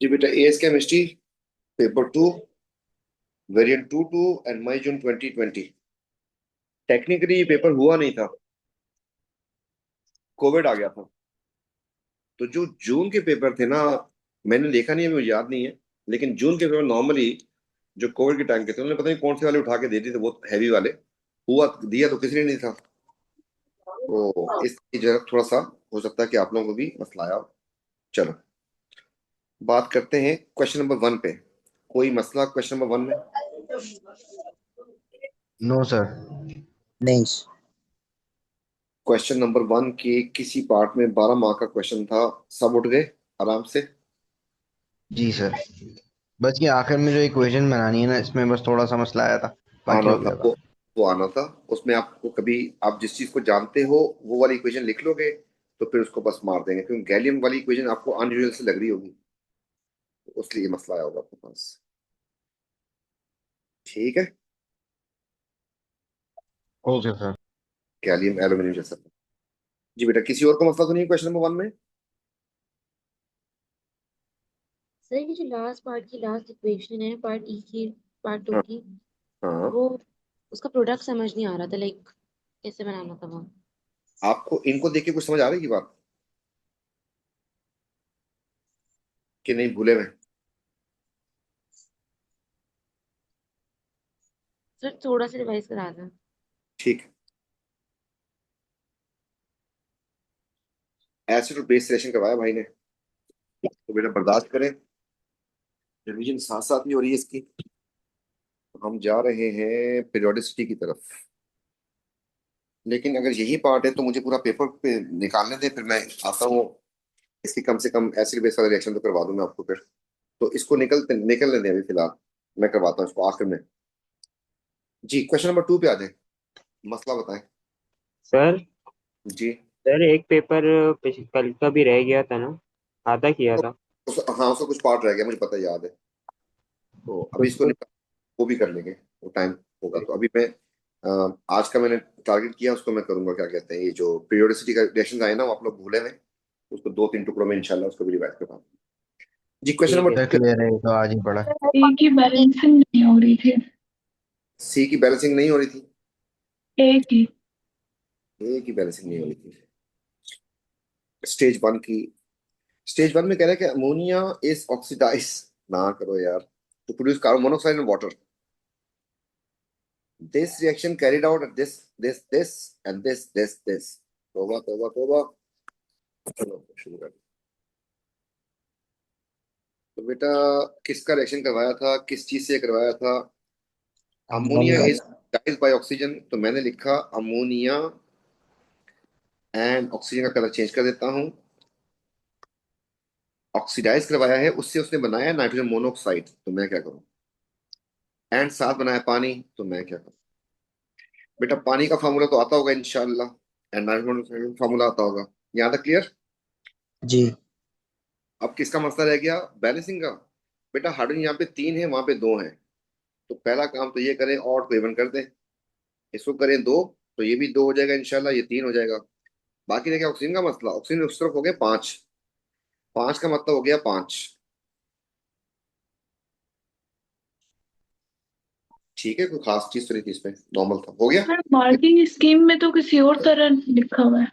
जी बेटा, AS chemistry paper 2 variant 2 and May June 2020। Technically ये paper हुआ नहीं था, कोविड आ गया था। तो जो जून के पेपर थे ना, मैंने देखा नहीं है, मुझे याद नहीं है। लेकिन जून के पेपर नॉर्मली जो कोविड के टाइम के थे, उन्होंने पता नहीं कौन से वाले उठा के दे दिए थे, बहुत हैवी वाले। हुआ दिया तो किसी ने नहीं था। तो इसकी जरा थोड़ा सा हो सकता है कि आप लोगों को भी मसला आया हो। चलो, बात करते हैं क्वेश्चन नंबर 1 पे। कोई मसला क्वेश्चन नंबर 1 में? No sir. नहीं। क्वेश्चन नंबर 1 के किसी पार्ट में 12 मार्क का क्वेश्चन था, सब उठ गए आराम से? जी सर। बस ये आखिर में जो इक्वेशन बनानी है ना, इसमें बस थोड़ा सा मसला आया था। बाकी आना हो था गया था। वो आना था। उसमें आपको कभी, आप जिस चीज को जानते हो वो वाली इक्वेशन लिख लोगे, तो फिर उसको बस मार देंगे, क्योंकि गैलियम वाली इक्वेशन आपको अनयूजुअल से लग रही होगी, तो उसलिए मसला आया होगा आपके पास। ठीक है। Okay sir. गैलियम एल्यूमिनियम जैसा। जी बेटा, किसी और को मसला तो नहीं क्वेश्चन नंबर 1 में? सर ये जो लास्ट पार्ट की लास्ट इक्वेशन है, पार्ट ई की, पार्ट टू हाँ की, हाँ। वो उसका प्रोडक्ट समझ नहीं आ रहा था, लाइक कैसे बनाना था वो। आपको इनको देख के कुछ समझ आ रही है की बात, कि नहीं भूले में? सर थोड़ा सा रिवाइज करा दें। ठीक है। एसिड और बेस रिएक्शन करवाया भाई ने, तो बेटा बर्दाश्त करें, रिवीजन साथ साथ में हो रही है इसकी। तो हम जा रहे हैं पीरियोडिसिटी की तरफ। लेकिन अगर यही पार्ट है तो मुझे पूरा पेपर पे निकालने दे, फिर मैं आता हूँ। इसकी कम से कम एसिड बेस वाला रिएक्शन तो करवा दूं मैं आपको फिर। तो इसको निकलने दें अभी फिलहाल। मैं करवाता हूँ इसको आखिर में। जी, क्वेश्चन नंबर 2 पे आ जाए। मसला बताएं। सर जी। सर एक पेपर कल का भी रह गया था ना, आधा किया था। हाँ, उसका कुछ पार्ट रह गया, मुझे पता है, याद है। तो अभी इसको उसको निकाल, वो भी कर लेंगे, वो टाइम होगा तो। अभी मैं आज का मैंने टारगेट किया, उसको मैं करूंगा। क्या कहते हैं, ये जो पीरियोडिसिटी का रिएक्शन आए ना, वो आप लोग भूले हैं, उसको 2-3 टुकड़ों में इंशाल्लाह उसको भी रिवाइज करवा। जी, क्वेश्चन ठीक नंबर है। सर 2 पे। क्लियर है, ये तो आज ही पढ़ा। ए की बैलेंसिंग नहीं हो रही थी। सी की बैलेंसिंग नहीं हो रही थी? ए की। ए की बैलेंसिंग नहीं हो रही थी। स्टेज 1 की। स्टेज 1 में कह रहा है कि अमोनिया इज ऑक्सीडाइज, ना करो यार, to produce carbon monoxide and water. This reaction carried out at this and this. तौबा तौबा तौबा। चलो शुरू कर। तो बेटा, किसका रिएक्शन करवाया था, किस चीज से करवाया था? Ammonia ammonia. Is oxidised by oxygen, तो मैंने लिखा अमोनिया एंड ऑक्सीजन का कलर चेंज कर देता हूँ। ऑक्सीडाइज करवाया है, उससे उसने बनाया नाइट्रोजन मोनोऑक्साइड, तो मैं क्या करूँ? एंड साथ बनाया पानी, तो मैं क्या करूँ? बेटा, पानी का फार्मूला तो आता होगा इंशाल्लाह, एंड नाइट्रोजन मोनोऑक्साइड का फार्मूला आता होगा। यहाँ तक क्लियर? जी। अब किसका मसला रह गया? बैलेंसिंग का। बेटा, हाइड्रोजन यहाँ पे 3 है, वहां पे 2 है। तो पहला काम तो ये करें, और को इवन कर दें। इसको करें 2, तो ये भी 2 हो जाएगा इंशाल्लाह, ये 3 हो जाएगा। बाकी रह गया ऑक्सीजन का मसला। ऑक्सीजन उस तरफ हो गया 5। 5 का मतलब हो गया 5। ठीक है, कोई खास चीज तो नहीं थी इसमें, नॉर्मल था, हो गया। पर मार्किंग स्कीम में तो किसी और तरह लिखा हुआ है।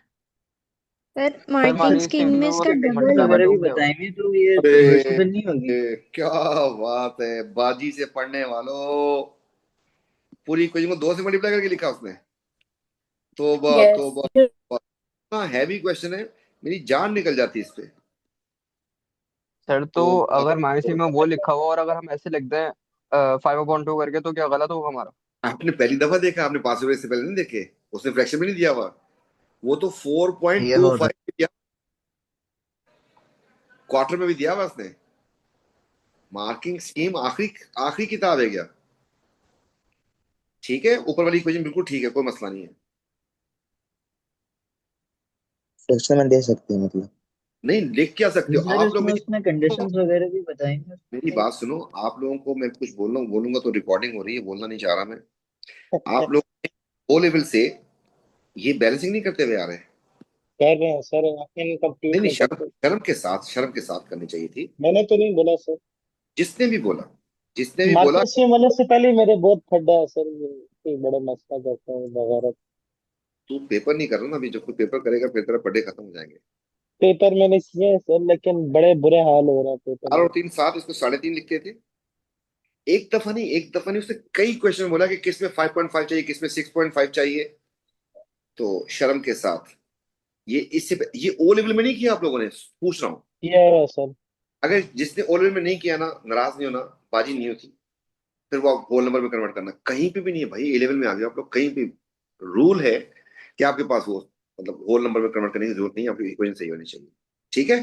सर सर मार्किंग हमारी स्कीम स्कीम में में वो इसका मल्टी डबल है। वगैरह डबल हो भी गया। बताएंगे तो ये अरे, रिवर्सिबल नहीं होगी। क्या बात है, बाजी से पढ़ने वालों! पूरी इक्वेशन को 2 से मल्टीप्लाई करके लिखा उसने। तोबा यस। तोबा। इतना हैवी क्वेश्चन है, मेरी जान निकल जाती है इस पे। सर तो तोबा अगर हमारी स्कीम में वो तोबा। लिखा हुआ और अगर हम ऐसे लिख दें 5/2 करके, तो क्या गलत होगा हमारा? आपने पहली दफा देखा, आपने पास से पहले नहीं देखे? उसने फ्रैक्शन में नहीं दिया हुआ, वो तो ये हो 4.25 दिया, क्वार्टर में भी दिया हुआ उसने। मार्किंग स्कीम आखिरी आखिरी किताब है क्या? ठीक है, ऊपर वाली इक्वेशन बिल्कुल ठीक है, कोई मसला नहीं है। फ्रैक्शन में दे सकते हैं मतलब। नहीं, लिख क्या सकते तो हो सर आप लोग? इसमें मेरी उसने कंडीशंस वगैरह भी बताएंगे। मेरी बात सुनो। आप लोगों को मैं कुछ बोल रहा हूँ, बोलूंगा तो रिकॉर्डिंग हो रही है, बोलना नहीं चाह रहा मैं। आप लोग ओ लेवल से ये बैलेंसिंग नहीं करते हुए आ रहे हैं। कर रहे हैं सर, नहीं इनकम्प्लीट नहीं, में शर्म करते। शर्म के साथ करनी चाहिए थी। मैंने तो नहीं बोला सर। जिसने भी बोला, जिसने भी बोला, मार्केट से मतलब से पहले ही मेरे बहुत खड्डा है सर, ये कोई बड़ा मसला करता है वगैरह। तू पेपर नहीं कर रहा ना अभी, जब कोई पेपर करेगा फिर तेरा पढ़े खत्म हो जाएंगे। पेपर मैंने किए हैं सर, लेकिन बड़े बुरे हाल हो रहा है पेपर 4 में। और 3 7, इसको 3.5 लिखते थे। एक दफा नहीं उसने कई क्वेश्चन बोला कि किसमें 5.5 चाहिए, किसमें 6.5 चाहिए। तो शर्म के साथ, ये ओ लेवल में नहीं किया आप लोगों ने, पूछ रहा हूँ। किया है सर। अगर जिसने ओ लेवल में नहीं किया ना, नाराज नहीं होना, बाजी नहीं होती। फिर वो आप होल नंबर में कन्वर्ट करना, कहीं पे भी नहीं है भाई। ए लेवल में आ गए आप लोग, कहीं भी रूल है कि आपके पास वो, मतलब होल नंबर में कन्वर्ट करने की जरूरत नहीं है, आपकी इक्वेशन सही होनी चाहिए। ठीक है।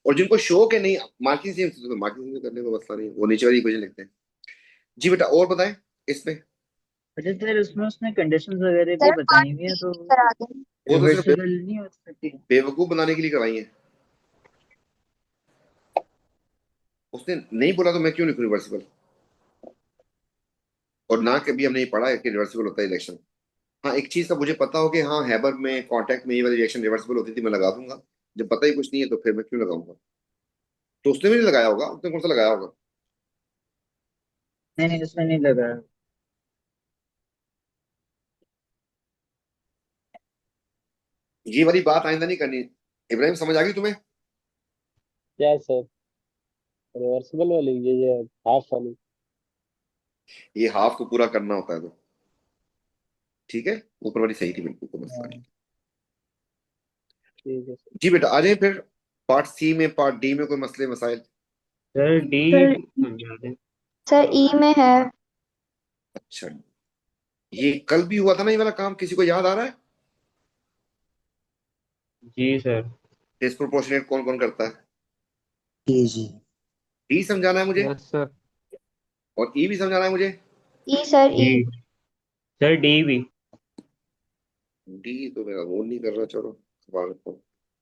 और जिनको शौक है नहीं मार्किंग से, तो मार्किंग से करने का मसला नहीं है, वो नीचे वाली इक्वेशन लिखते हैं। जी बेटा, और बताएं इसमें। अच्छा सर, उसमें उसने कंडीशंस वगैरह भी सर पार्ट बताई हुई है, बी तो करा दें। वो तो सिर्फ रिवर्सिबल नहीं हो सकती? बेवकूफ बनाने के लिए करवाई है। उसने नहीं बोला तो मैं क्यों लिखूं रिवर्सिबल। और ना कभी हमने ये पढ़ा है कि रिवर्सिबल होता है इलेक्शन। हाँ, एक चीज का मुझे पता हो कि हाँ हैबर में कांटेक्ट में ये वाली रिएक्शन रिवर्सिबल होती थी, मैं लगा दूंगा। जब पता ही कुछ नहीं है तो फिर मैं क्यों लगाऊंगा। तो उसने भी नहीं लगाया होगा, उसने कौन सा लगाया होगा। नहीं नहीं, उसमें नहीं लगा। ये वाली बात आइंदा नहीं करनी। इब्राहिम, समझ आ गई तुम्हें। क्या सर? रिवर्सिबल वाली, ये हाफ वाली। ये हाफ को पूरा करना होता है तो। ठीक है। ऊपर वाली सही थी बिल्कुल, कोई मसला नहीं। हाँ ठीक है सर। जी बेटा, आ जाए फिर पार्ट सी में, पार्ट डी में कोई मसले मसाइल। सर डी सर समझा दें। सर ई में है। अच्छा, ये कल भी हुआ था ना ये वाला काम, किसी को याद आ रहा है। जी सर। डिस्प्रोपोर्शनेट कौन कौन करता है। जी जी। डी समझाना है मुझे, यस सर। और ई भी समझाना है मुझे। ई सर ई। जी सर डी भी। डी तो मेरा वो नहीं कर रहा, चलो सवाल रखो।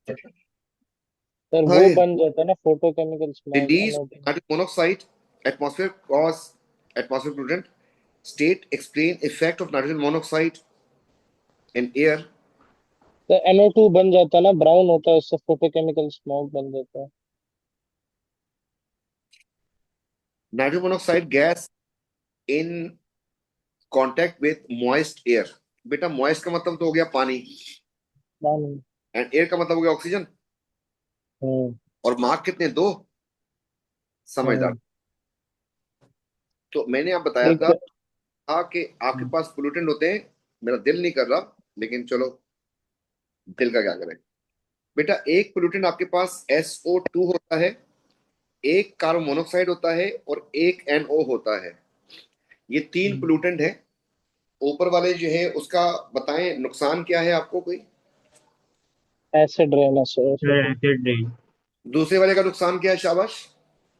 सर वो हाय, बन जाता है ना, photochemical the smog, D's NO2। nitrogen monoxide atmosphere cause atmosphere pollutant state explain effect of nitrogen monoxide in air. तो NO2 बन जाता है ना, ब्राउन होता है, उससे फोटोकेमिकल स्मॉग बन जाता है। Nitrogen monoxide gas in contact with moist air. बेटा moist का मतलब तो हो गया पानी, नहीं। एंड एयर का मतलब हो गया ऑक्सीजन। हम्म। और मार्क कितने, 2। समझदार। हम्म। तो मैंने आप बताया एक। था कि आपके पास पोल्यूटेंट होते हैं। मेरा दिल नहीं कर रहा, लेकिन चलो, दिल का क्या करें। बेटा एक पोल्यूटेंट आपके पास SO2 होता है, एक कार्बन मोनोऑक्साइड होता है, और एक NO होता है। ये 3 पोल्यूटेंट है। ऊपर वाले जो है उसका बताएं नुकसान क्या है आपको कोई। एसिड रहना sir, sir SO2। Acid rain. दूसरे वाले का नुकसान क्या है, शाबाश। Sir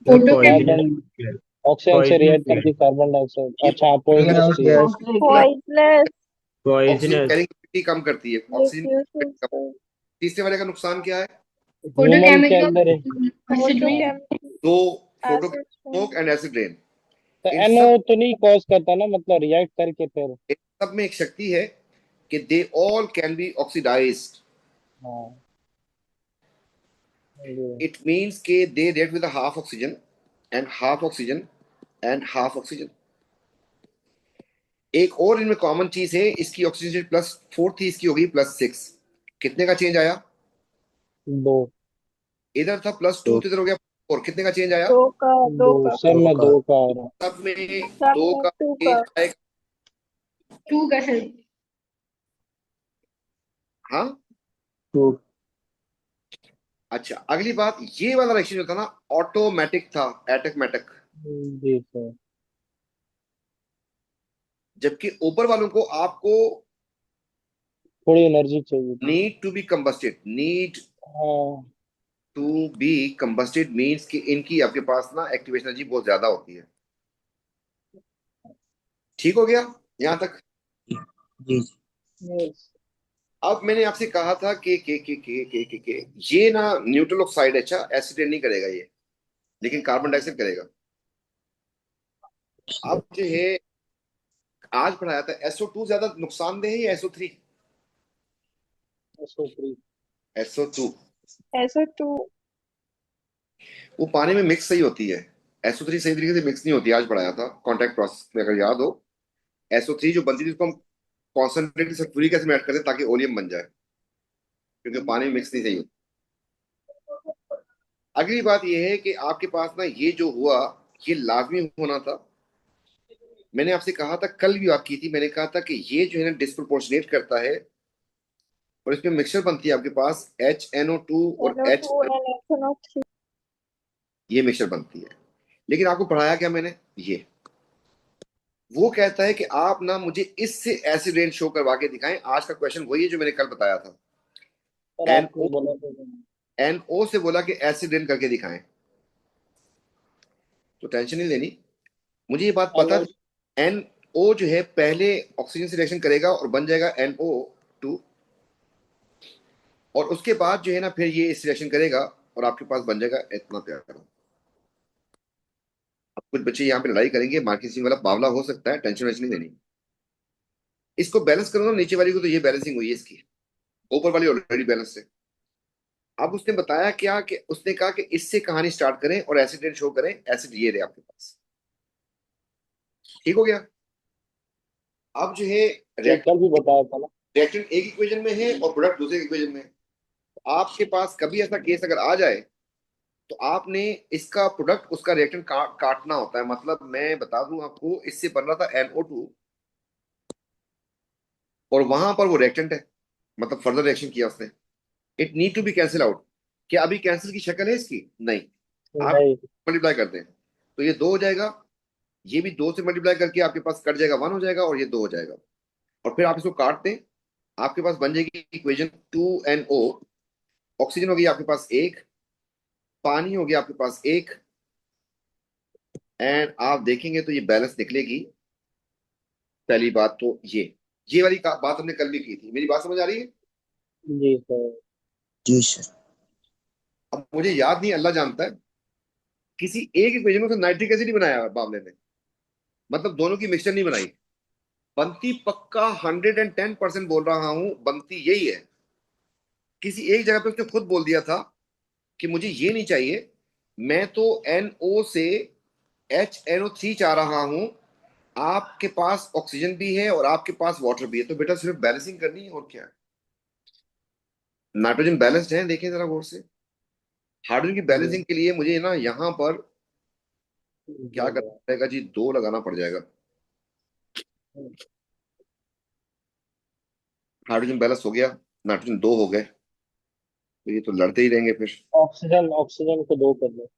photochemical. Carbon, poisonous. Oxygen से पॉइजनस रिएक्ट करती कार्बन डाइऑक्साइड, ये अच्छा ग्रीन पॉइजनस हाउस चीज। Gas. Poisonous. Oxygen poisonous. Carrying capacity कम करती है, ऑक्सीजन की डिफ्यूजन कैपेसिटी कम। तीसरे वाले का नुकसान क्या है। ह्यूमन के फोटोकेमिकल अंदर है। Acid rain. फोटोकेमिकल दो, photo acid. Smoke and acid rain. तो इन NO सब तो नहीं कॉज करता ना, मतलब रिएक्ट करके फिर। इन सब में एक शक्ति है कि they all can be oxidised. हाँ ये। इट मींस के they react with half oxygen and half oxygen and half oxygen. एक और इनमें कॉमन चीज है, इसकी ऑक्सीजन +4 थी, इसकी होगी +6। कितने का चेंज आया। दो। इधर था +2 तो इधर हो गया 4। कितने का चेंज आया। दो का दो दो का सर, दो मैं का। दो का आ रहा हूँ। सब में सब 2 में का टू का। चेंज आएगा। 2 का सर। हाँ। टू। अच्छा, अगली बात, ये वाला रिएक्शन जो था ना ऑटोमेटिक था, एटोमेटिक। जी सर। जबकि ऊपर वालों को आपको थोड़ी एनर्जी चाहिए थी। नीड टू बी कंबस्टेड, नीड हाँ। टू बी कंबस्टेड मींस कि इनकी आपके पास ना एक्टिवेशन एनर्जी बहुत ज्यादा होती है। ठीक हो गया यहां तक। जी जी। यस। अब मैंने आपसे कहा था कि ये ना न्यूट्रल ऑक्साइड, अच्छा एसिड नहीं करेगा ये, लेकिन कार्बन डाइऑक्साइड करेगा। अब जो है आज पढ़ाया था SO2 ज्यादा नुकसानदेह है या SO3। SO3। SO2 SO2 वो पानी में मिक्स सही होती है। SO3 सही तरीके से मिक्स नहीं होती, आज पढ़ाया था कॉन्टैक्ट प्रोसेस में, अगर याद हो। SO3 जो बनती थी उसको हम कॉन्सेंट्रेटेड सल्फ्यूरिक एसिड में ऐड करते हैं ताकि ओलियम बन जाए, क्योंकि पानी में मिक्स नहीं सही होती। अगली बात यह है कि आपके पास ना ये जो हुआ ये लाजमी होना था। मैंने आपसे कहा था, कल भी बात की थी, मैंने कहा था कि ये जो है ना डिस्प्रोपोर्शनेट करता है और इसमें मिक्सचर बनती है आपके पास HNO2 और H, NO2 and SNO3 ये मिक्सचर बनती है। लेकिन आपको पढ़ाया क्या मैंने, ये वो कहता है कि आप ना मुझे इससे एसिड रेन शो करवा के दिखाएं। आज का क्वेश्चन वही है जो मैंने कल बताया था। सर आपने NO बोला था NO से बोला कि एसिड रेन करके दिखाएं, तो टेंशन नहीं लेनी। मुझे ये बात पता NO, थी। NO जो है पहले ऑक्सीजन से रिएक्शन करेगा और बन जाएगा NO2, और उसके बाद जो है ना फिर ये इस रिएक्शन करेगा और आपके पास बन जाएगा इतना प्यारा। अब कुछ बच्चे यहाँ पे लड़ाई करेंगे, मार्केसिंग वाला बावला हो सकता है, टेंशन वेंशन नहीं लेनी। इसको बैलेंस करो ना, नीचे वाली को, तो ये बैलेंसिंग हुई है इसकी, ऊपर वाली ऑलरेडी बैलेंस है। अब उसने बताया क्या कि उसने कहा कि इससे कहानी स्टार्ट करें और एसिड रेन शो करें। एसिड ये रहे आपके पास, ठीक हो गया। अब जो है ये कल भी बताया था ना। रिएक्टेंट एक इक्वेशन में है और प्रोडक्ट दूसरे इक्वेशन में है। तो आपके पास कभी ऐसा केस अगर आ जाए तो आपने इसका प्रोडक्ट उसका रिएक्टेंट काटना होता है। मतलब मैं बता दूं आपको, इससे बन रहा था NO2 और वहां पर वो रिएक्टेंट है, मतलब फर्दर रिएक्शन किया उसने। It need to be cancel out. क्या अभी कैंसिल की शक्ल है इसकी? नहीं। आप नहीं, मल्टीप्लाई करते हैं तो ये 2 हो जाएगा, ये भी 2 से मल्टीप्लाई करके आपके पास कट जाएगा, 1 हो जाएगा, और ये 2 हो जाएगा। और फिर आप इसको काट दें, आपके पास बन जाएगी इक्वेशन 2NO। ऑक्सीजन हो गई आपके पास एक, पानी हो गया आपके पास एक, एंड आप देखेंगे तो ये बैलेंस निकलेगी। पहली बात तो ये वाली बात हमने कल भी की थी। मेरी बात समझ आ रही है? जी सर। जी सर। अब मुझे याद नहीं, अल्लाह जानता है, किसी एक इक्वेशन में तो नाइट्रिक एसिड ही बनाया बावले ने, मतलब दोनों की मिक्सचर नहीं बनाई। बनती पक्का 110% बोल रहा हूं, बनती यही है। किसी एक जगह पे उसने खुद बोल दिया था कि मुझे ये नहीं चाहिए, मैं तो NO से HNO3 चाह रहा हूं। आपके पास ऑक्सीजन भी है और आपके पास वाटर भी है, तो बेटा सिर्फ बैलेंसिंग करनी है और क्या है। नाइट्रोजन बैलेंस्ड है, देखें जरा गौर से। हाइड्रोजन की जी बैलेंसिंग के लिए मुझे ना यहाँ पर क्या जी करना पड़ेगा जी, 2 लगाना पड़ जाएगा। हाइड्रोजन बैलेंस हो गया, नाइट्रोजन 2 हो गए, तो ये तो लड़ते ही रहेंगे फिर। ऑक्सीजन ऑक्सीजन को 2 कर दो।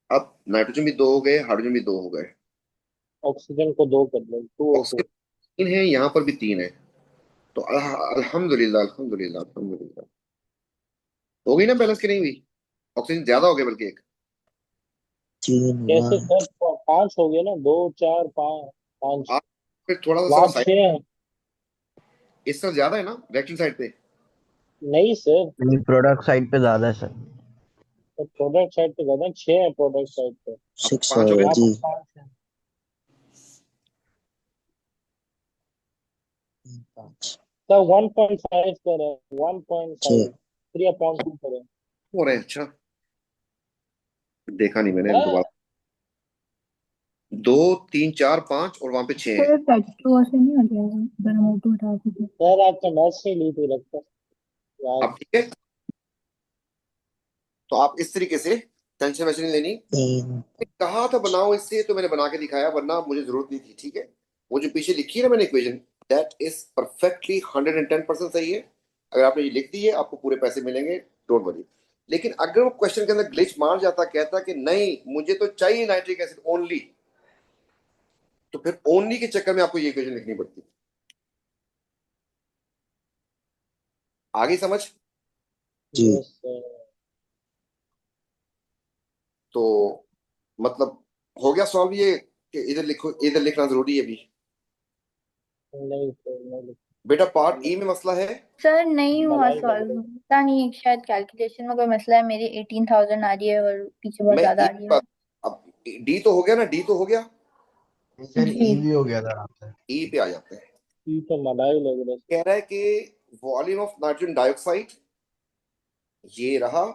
अब नाइट्रोजन भी 2 हो गए, हाइड्रोजन भी 2 हो गए, ऑक्सीजन को 2 कर दो, 2 और 2। ऑक्सीजन 3 है, यहाँ पर भी 3 है। तो अल्हम्दुलिल्लाह अल्हम्दुलिल्लाह अल्हम्दुलिल्लाह, हो गई ना बैलेंस की नहीं हुई? ऑक्सीजन ज्यादा हो गया बल्कि एक। 3 कैसे 1 सर? 5 हो गए ना, 2 4 5 5। आप फिर थोड़ा सा वहां साइड, 6 है। इस तरह ज्यादा है ना रिएक्शन साइड पे। नहीं सर, प्रोडक्ट साइड पे ज्यादा है सर। तो प्रोडक्ट साइड पे ज्यादा 6 है, प्रोडक्ट साइड पे। 6 5 हो गए। यहाँ जी। पर 5 है। 5 सर 1.5 पर है, 1.5 6 3 अपॉन 2 पर है। हो रहे हैं, अच्छा देखा नहीं मैंने, हाँ, दोबारा। 2 3 4 5 और वहां पे 6 है। सर H2O से नहीं हो जाएगा अगर हम O2 हटा दें तो? सर आपने मैथ से ली थी लगता है याद। अब ठीक है, तो आप इस तरीके से टेंशन वेंशन नहीं लेनी। 3 मैंने कहा था बनाओ इससे, तो मैंने बना के दिखाया, वरना मुझे जरूरत नहीं थी, ठीक है। वो जो पीछे लिखी है ना मैंने इक्वेशन, दैट इज परफेक्टली 110% सही है। अगर आपने ये लिख दी है, आपको पूरे पैसे मिलेंगे, डोंट वरी। लेकिन अगर वो क्वेश्चन के अंदर ग्लिच मार जाता, कहता कि नहीं मुझे तो चाहिए नाइट्रिक एसिड ओनली, तो फिर ओनली के चक्कर में आपको ये इक्वेशन लिखनी पड़ती। आगे समझ? जी। Yes sir. तो मतलब हो गया सॉल्व ये, कि इधर लिखो, इधर लिखना जरूरी है अभी। नहीं सर, नहीं बेटा पार्ट ई में मसला है। सर नहीं हुआ मलाई लग सॉल्व, रही पता नहीं शायद कैलकुलेशन में कोई मसला है। मेरी 18,000 आ रही है और पीछे बहुत मैं ज्यादा ई आ रही है। अब डी तो हो गया ना, डी तो हो गया। सर जी। ई भी हो गया था आराम से। ई पे आ जाते हैं। है। ये तो मलाई लग रहा है। कह रहा है कि वॉल्यूम ऑफ नाइट्रोजन डाइऑक्साइड ये रहा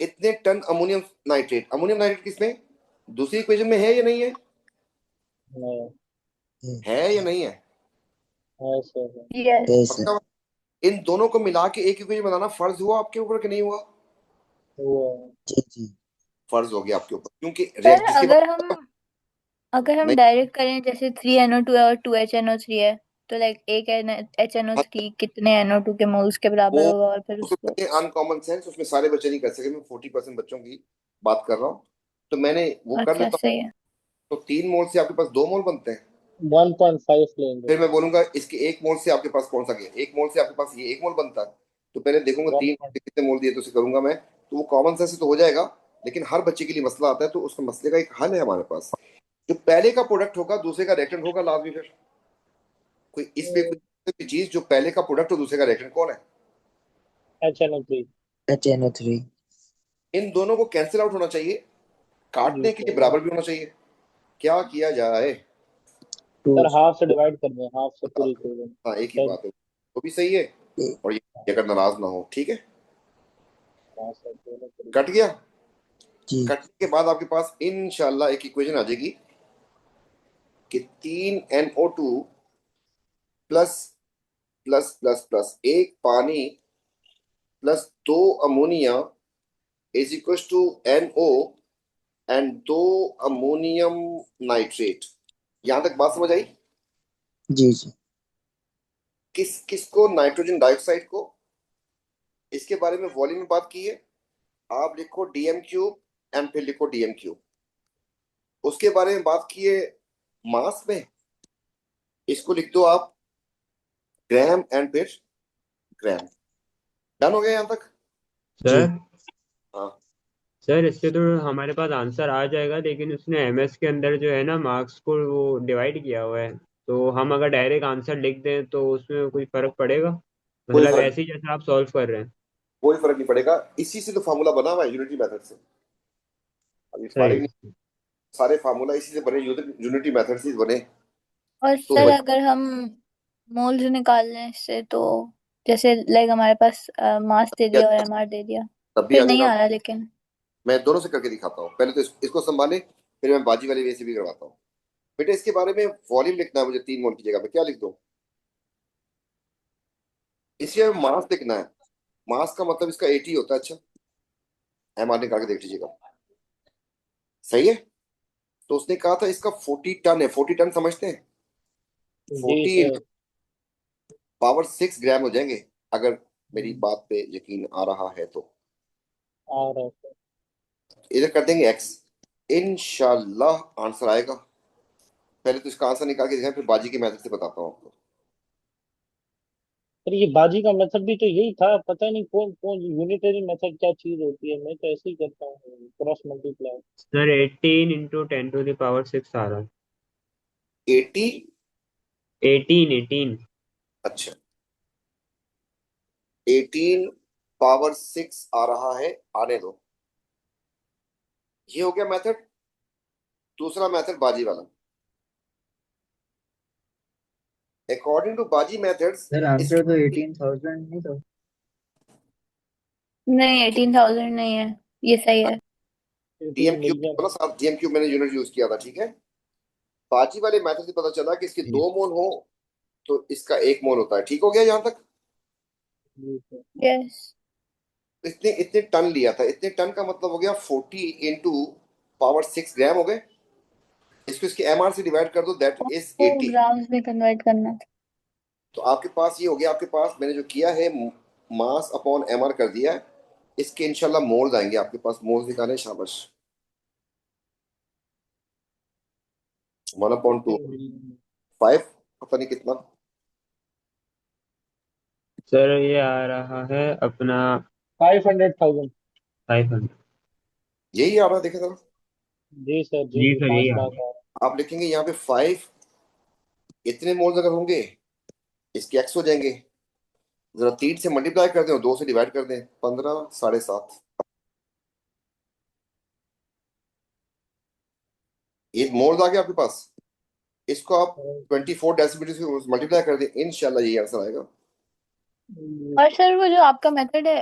इतने ton ammonium nitrate. Ammonium nitrate किसमें, दूसरी इक्वेशन में है या नहीं है? नहीं है या नहीं है? है सर यस है सर। पक्का? इन दोनों को मिला के एक इक्वेशन बनाना फर्ज हुआ आपके ऊपर कि नहीं हुआ? हुआ जी जी। फर्ज हो गया आपके ऊपर, क्योंकि सर जिसके अगर हम नहीं, डायरेक्ट करें, जैसे 3NO2 है और 2HNO3 है, तो लाइक एक HNO3 कितने NO2 के मोल्स के बराबर वो होगा, और फिर उसको। अनकॉमन सेंस उसमें सारे बच्चे नहीं कर सके, मैं 40% बच्चों की बात कर रहा हूँ, तो मैंने वो कर अच्छा लेता सही है। हूँ। तो 3 मोल से आपके पास 2 मोल बनते हैं। 1.5 लेंगे। फिर मैं बोलूंगा इसके 1 मोल से आपके पास कौन सा गया, 1 मोल से आपके पास ये 1 मोल बनता है। तो पहले देखूंगा वन 3 कितने मोल दिए तो उसे करूंगा मैं। तो वो कॉमन सेंस से तो हो जाएगा, लेकिन हर बच्चे के लिए मसला आता है, तो उस मसले का एक हल है हमारे पास। जो पहले का प्रोडक्ट होगा दूसरे का रिएक्टेंट होगा लाजमी। फिर कोई इसमें कोई चीज जो पहले का प्रोडक्ट हो दूसरे का रिएक्टेंट कौन है? HNO3। HNO3। इन दोनों को कैंसिल आउट होना चाहिए, जी काटने के लिए सर। बराबर भी होना चाहिए। क्या किया जाए? टू। सर हाफ से डिवाइड कर दें, हाफ से बता पूरी दो। कर दें। हाँ एक ही सर बात है, वो भी सही है। और ये अगर नाराज ना हो, ठीक है। हाँ सर दोनों तरीके। कट गया। जी कटने के बाद आपके पास इंशाल्लाह एक इक्वेशन आ जाएगी कि 3NO2 plus plus plus plus एक पानी plus 2 ammonia is equal to NO and 2 ammonium nitrate. यहां तक बात समझ आई? जी जी। किसको? नाइट्रोजन डाइऑक्साइड को। इसके बारे में वॉल्यूम में बात की है। आप लिखो DM क्यूब एंड फिर लिखो DM क्यूब। उसके बारे में बात की है मास में। इसको लिख दो आप ग्राम एंड फिर ग्राम। डन हो गया यहां तक? जी। सर हाँ। सर इससे तो हमारे पास आंसर आ जाएगा, लेकिन उसने एमएस के अंदर जो है ना मार्क्स को वो डिवाइड किया हुआ है। तो हम अगर डायरेक्ट आंसर लिख दें तो उसमें कोई फर्क पड़ेगा? कोई मतलब फर्क ऐसे ही जैसा आप सॉल्व कर रहे हैं। कोई फर्क नहीं पड़ेगा, इसी से तो फार्मूला बना हुआ है यूनिटी मेथड से। अभी सही। फारे सारे फार्मूला इसी से बने, यूनिटी मेथड से ही बने। और तो सर अगर हम मोल्स निकाल लें इससे, तो जैसे लाइक हमारे पास मास दे दिया और MR दे दिया, तब भी फिर आ नहीं जाएगा। आ रहा लेकिन। मैं दोनों से करके दिखाता हूँ, पहले तो इसको संभाले, फिर मैं बाजी वाले वे से भी करवाता हूँ। बेटा इसके बारे में वॉल्यूम लिखना है मुझे, 3 मोल की जगह पे क्या लिख दूं? इसके मास लिखना है। मास का मतलब इसका 80 होता है। अच्छा, MR निकाल के देख लीजिएगा। सही है। तो उसने कहा था इसका 40 टन है। 40 टन समझते हैं? जी 40 सर। इंटू पावर 6 ग्राम हो जाएंगे, अगर मेरी बात पे यकीन आ रहा है तो। आ रहा है सर। इधर कर देंगे X। इंशाल्लाह आंसर आएगा। पहले तो इसका आंसर निकाल के दिखाएं, फिर बाजी के मेथड से बताता हूँ आपको। सर ये बाजी का मेथड भी तो यही था, पता नहीं कौन कौन यूनिटरी मेथड क्या चीज होती है, मैं तो ऐसे ही करता हूँ क्रॉस मल्टीप्लाई। सर 18 × 10⁻⁶ आ रहा है। 80। 18। अच्छा, 18 पावर 6 आ रहा है, आने दो। ये हो गया मेथड। दूसरा मेथड बाजी वाला। अकॉर्डिंग टू बाजी मेथड्स, सर इसके आंसर तो 18,000 नहीं था। नहीं, 18,000 नहीं है, ये सही है। DM 18 मिल क्यूब गया। ना साथ, DM क्यूब मैंने यूनिट यूज किया था, ठीक है। बाजी वाले मेथड से पता चला कि इसके जी 2 मोल हो तो इसका 1 मोल होता है। ठीक हो गया यहां तक? जी सर। यस। इतने इतने टन लिया था, इतने टन का मतलब हो गया 40 इंटू पावर 6 ग्राम हो गए। इसको इसके MR से डिवाइड कर दो, दैट इज वो 80। ग्राम्स में कन्वर्ट करना था। तो आपके पास ये हो गया, आपके पास मैंने जो किया है मास अपॉन MR कर दिया है। इसके इंशाल्लाह मोल्स आएंगे आपके पास, मोल्स दिखाने, शाबाश। 1/2, 5, पता नहीं कितना। सर ये आ रहा है अपना 500,000। 500। यही आ रहा है, देखे जरा। जी सर जी जी जी सर यही 5 आ लाख रहा है। आ आप लिखेंगे यहाँ पे 5, इतने मोल्स अगर होंगे इसके X हो जाएंगे। जरा 3 से मल्टीप्लाई कर दें और 2 से डिवाइड कर दें, 15 7.5। ये मोल्स आ गया आपके पास। इसको आप रहा है। 24 डेसिमीटर से मल्टीप्लाई कर दें, इंशाल्लाह यही आंसर आएगा। और सर वो जो आपका मेथड है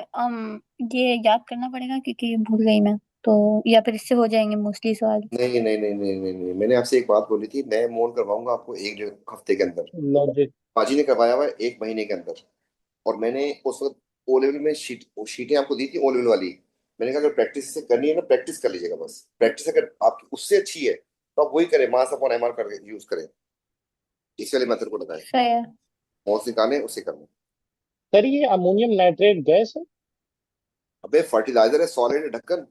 ये याद करना पड़ेगा क्योंकि भूल गई मैं, तो या फिर इससे हो जाएंगे मोस्टली सवाल। नहीं नहीं नहीं नहीं नहीं नहीं, मैंने आपसे एक बात बोली थी, मैं मोल करवाऊंगा आपको 1 डेढ़ हफ्ते के अंदर। लॉजिक। पाजी ने करवाया हुआ है 1 महीने के अंदर। और मैंने उस वक्त ओ लेवल में शीटें आपको दी थी ओ लेवल वाली। मैंने कहा अगर प्रैक्टिस से करनी है ना, प्रैक्टिस कर लीजिएगा बस। प्रैक्टिस अगर आपकी उससे अच्छी है तो आप वही करें, मास अपॉन एमआर करके यूज करें। इस वाले मेथड को लगाएं, सही है। मॉस निकालें उससे करना। सर ये अमोनियम नाइट्रेट गैस है? अबे फर्टिलाइजर है, सॉलिड ढक्कन।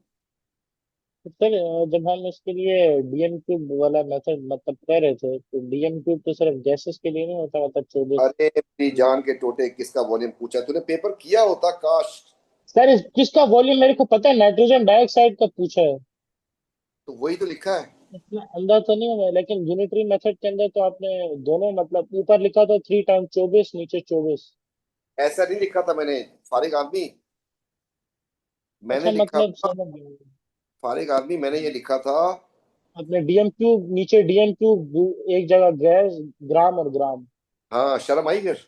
तो सर जब हम इसके लिए डीएम क्यूब वाला मेथड मतलब कर रहे थे, तो डीएम क्यूब तो सिर्फ गैसेस के लिए नहीं होता, मतलब 24। अरे मेरी जान के टोटे, किसका वॉल्यूम पूछा तूने? पेपर किया होता काश। सर किसका वॉल्यूम मेरे को पता है, नाइट्रोजन डाइऑक्साइड का पूछा है। तो वही तो लिखा है। इतना अंदर तो नहीं हुआ, लेकिन यूनिटरी मेथड के अंदर तो आपने दोनों मतलब ऊपर लिखा था 3 टाइम 24, नीचे 24। ऐसा नहीं लिखा था मैंने, फारिग आदमी। मैंने अच्छा लिखा मतलब था, समझ गया। फारिग आदमी, मैंने ये लिखा था। आपने डीएम क्यूब नीचे डीएम क्यूब, एक जगह गैस, ग्राम और ग्राम। हाँ, शर्म आई फिर?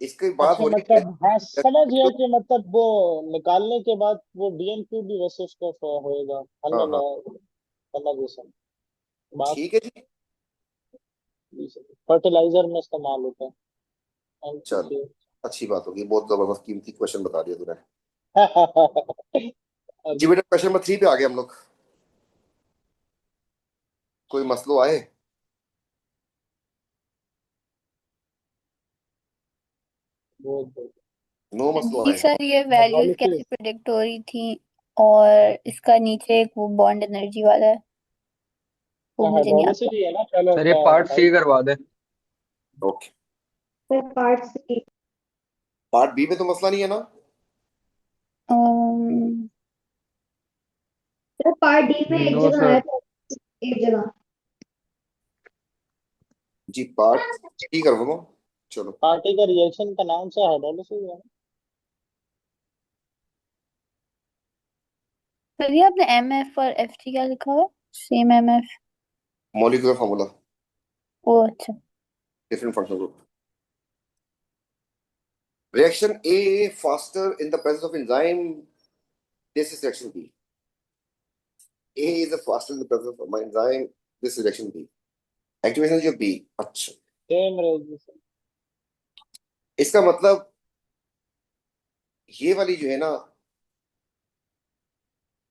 इसकी बात अच्छा हो रही है। मतलब हाँ समझ गया कि मतलब वो निकालने के बाद वो डीएम क्यूब भी वैसे उसका होएगा। हाँ हमने हाँ, समझ गया सर। बात ठीक है जी। फर्टिलाइजर में इस्तेमाल होता है। चल, एनपीके। अच्छी बात होगी, बहुत जबरदस्त कीमती क्वेश्चन बता दिया तूने। जी अभी बेटा, क्वेश्चन नंबर 3 पे आ गए हम लोग। कोई मसलो आए? बहुत नो मसलो जी आए। सर, ये वैल्यूज कैसे हाइड्रोलिसिस। प्रिडिक्ट हो रही थी और इसका नीचे एक वो बॉन्ड एनर्जी वाला है, वो मुझे नहीं हाइड्रोलिसिस आता। ही है ना पहले सर ये का। पार्ट सी करवा दे। Okay. Sir part C. Part B में तो मसला नहीं है ना? अम्म, सर पार्ट डी में एक नो जगह सर। आया था, एक जगह। जी पार्ट डी करवाओ। चलो। पार्टी का रिएक्शन का नाम से हाइड्रोलिसिस है। सर ये आपने एम एफ और एफ टी क्या लिखा हुआ है? Same M F. Molecular formula, ओ अच्छा। Different functional group. Reaction A faster in the presence of enzyme, this is reaction B. A is the faster in the presence of enzyme, this is reaction B. Activation जो B. अच्छा, same resistance. इसका मतलब ये वाली जो है ना,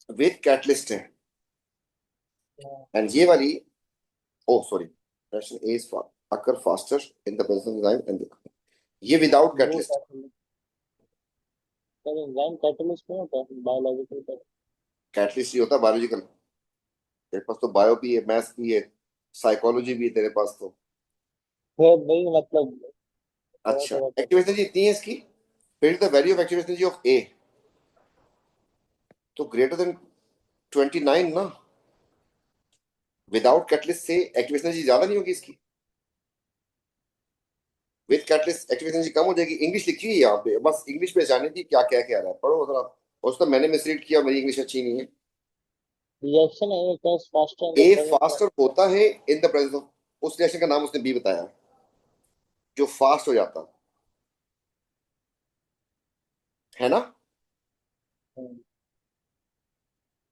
with catalyst है। एंड ये वाली, ओ sorry, reaction A is occur faster in the presence of enzyme and ये विदाउट वो catalyst. Catalyst. Sir enzyme catalyst क्यों होता है बायोलॉजिकल? कैटलिस्ट ये होता है बायोलॉजिकल। तेरे पास तो बायो भी है, मैथ्स भी है, साइकोलॉजी भी है तेरे पास तो। वो नहीं मतलब थोड़ा अच्छा, थोड़ा पता एक्टिवेशन जी इतनी है इसकी। फिर the value of activation G of A, तो ग्रेटर देन 29 ना। विदाउट कैटलिस्ट से एक्टिवेशन जी ज्यादा नहीं होगी इसकी। विद कैटलिस्ट एक्टिवेशन जी कम हो जाएगी। इंग्लिश लिखी हुई है यहाँ पे, बस इंग्लिश पे जानी थी क्या क्या कह रहा है, पढ़ो जरा। और उसका मैंने मिसरीड किया, मेरी इंग्लिश अच्छी नहीं है। रिएक्शन है एक faster in the A presence of. Faster होता है इन द प्रेजेंस ऑफ, उस रिएक्शन का नाम उसने बी बताया, जो फास्ट हो जाता है ना।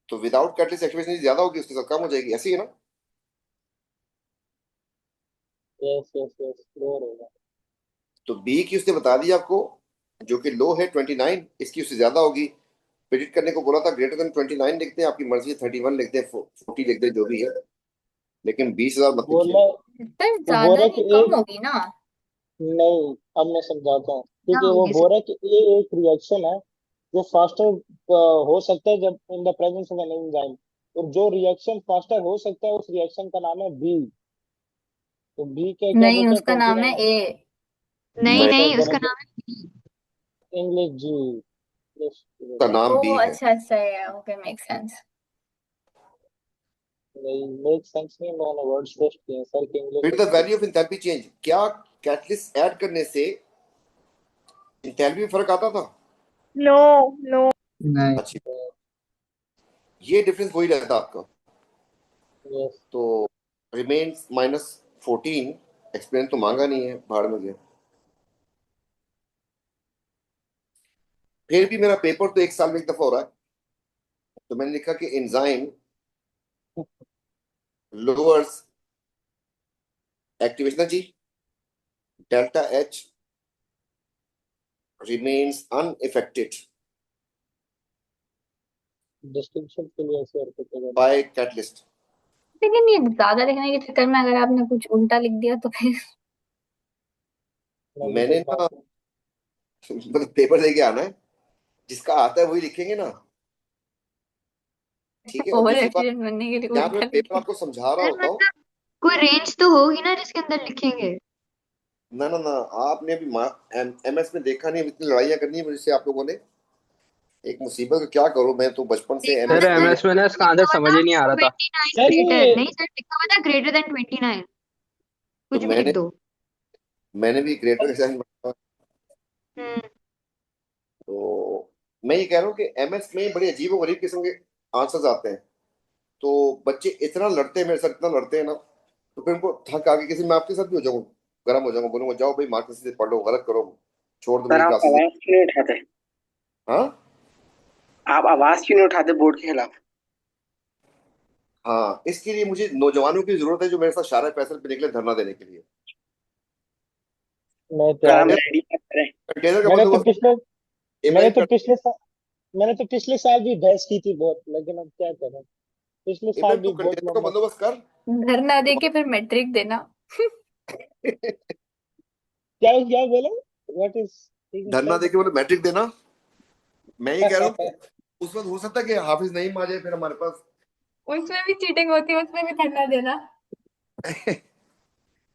तो विदाउट कैटलिस्ट एक्टिवेशन जी ज्यादा होगी, उसके साथ कम हो जाएगी, ऐसी है ना। यस यस यस क्लियर होगा। तो बी की उसने बता दिया आपको, जो कि लो है 29, इसकी उससे ज्यादा होगी। प्रिडिक्ट करने को बोला था ग्रेटर देन 29 लिखते हैं, आपकी मर्जी है 31 लिखते हैं, 40 लिखते हैं, जो भी है। लेकिन 20,000 मत लिखिए। बोला सर वो बोल ज्यादा रहा है कि नहीं, कम एक, होगी ना? नहीं अब मैं समझाता हूँ, ना क्योंकि वो होगी सर। बोल रहा है कि ये एक रिएक्शन है जो फास्टर हो सकता है जब इन the presence of an enzyme. और जो रिएक्शन फास्टर हो सकता है उस रिएक्शन का नाम है बी। तो बी के क्या नहीं, बोलते हैं उसका नाम है 29। ए। नहीं नहीं, अच्छा नहीं, उसका बराबर। नाम है बी। इंग्लिश जी। यस। का नाम ओ बी है। अच्छा, सही है, ओके, मेक सेंस। नहीं मेक सेंस नहीं, मैंने वर्ड्स टेस्ट किए सर के इंग्लिश फिर द अच्छी है। वैल्यू ऑफ इंथैल्पी चेंज, क्या कैटलिस्ट ऐड करने से इंथैल्पी में फर्क आता था? No no. नहीं। अच्छी, ये डिफरेंस वही रहता आपका। यस। तो रिमेन्स -14। एक्सप्लेन तो मांगा नहीं है, भाड़ में गया। फिर भी मेरा पेपर तो एक साल में एक दफा हो रहा है, तो मैंने लिखा कि enzyme lowers activation G, delta H remains unaffected distinction के लिए ऐसे हरकतें करना। by catalyst। लेकिन ये ज्यादा लिखने के चक्कर में अगर आपने कुछ उल्टा लिख दिया तो फिर मैंने नेगेटिव ना मार्किंग। मतलब पेपर लेके आना है, जिसका आता है वही लिखेंगे ना, ठीक है। और ओवर दूसरी बात, एफिशिएंट बनने के लिए यहाँ पे उल्टा मैं पेपर लिखे। आपको समझा रहा सर होता हूँ। मतलब कोई रेंज तो होगी ना जिसके अंदर लिखेंगे। ना ना ना, आपने अभी एमएस में देखा नहीं, इतनी लड़ाइयाँ करनी है मुझसे आप लोगों ने, एक मुसीबत। क्या करूं, मैं तो बचपन से देखा एमएस सर था में ही सर, एमएस में ना इसका आंसर लिखा हुआ समझ था ही नहीं आ रहा था। 29 सर ग्रेटर, ये नहीं सर लिखा हुआ था ग्रेटर देन 29, तो कुछ भी लिख दो। मैंने भी ग्रेटर का साइन बनाया। हम्म। तो मैं ये कह रहा हूँ कि एमएस में बड़े अजीब और गरीब किस्म के आंसर्स आते हैं, तो बच्चे इतना लड़ते हैं मेरे साथ, इतना लड़ते हैं ना, तो फिर उनको थक आके किसी, मैं आपके साथ भी हो जाऊंगा, गर्म हो जाऊंगा, बोलूंगा जाओ भाई मार्क्स से पढ़ लो, गलत करो, छोड़ दो सर मेरी आप क्लासेस। आवाज क्यों नहीं उठाते? हाँ आप आवाज क्यों नहीं उठाते बोर्ड के खिलाफ? हाँ, इसके लिए मुझे नौजवानों की जरूरत है जो मेरे साथ शारा फैसल पे निकले धरना देने के लिए। मैं सर तैयार हम हूँ। रेडी करें। कंटेनर का मैंने तो बंदोबस्त पिछले मैंने इब्राहिम तो कर, पिछले साल मैंने तो पिछले साल भी बहस की थी बहुत, लेकिन अब क्या करें, पिछले साल इब्राहिम भी तो बहुत कंटेनर का लंबा। बंदोबस्त कर। धरना दे के फिर मैट्रिक देना। क्या क्या बोला? व्हाट इज धरना क्या देके बोले मैट्रिक देना। मैं ये कह रहा हूँ मतलब? कि उस वक्त हो सकता है कि हाफिज नईम आ जाए फिर हमारे पास। उसमें भी चीटिंग होती है, उसमें भी धरना देना।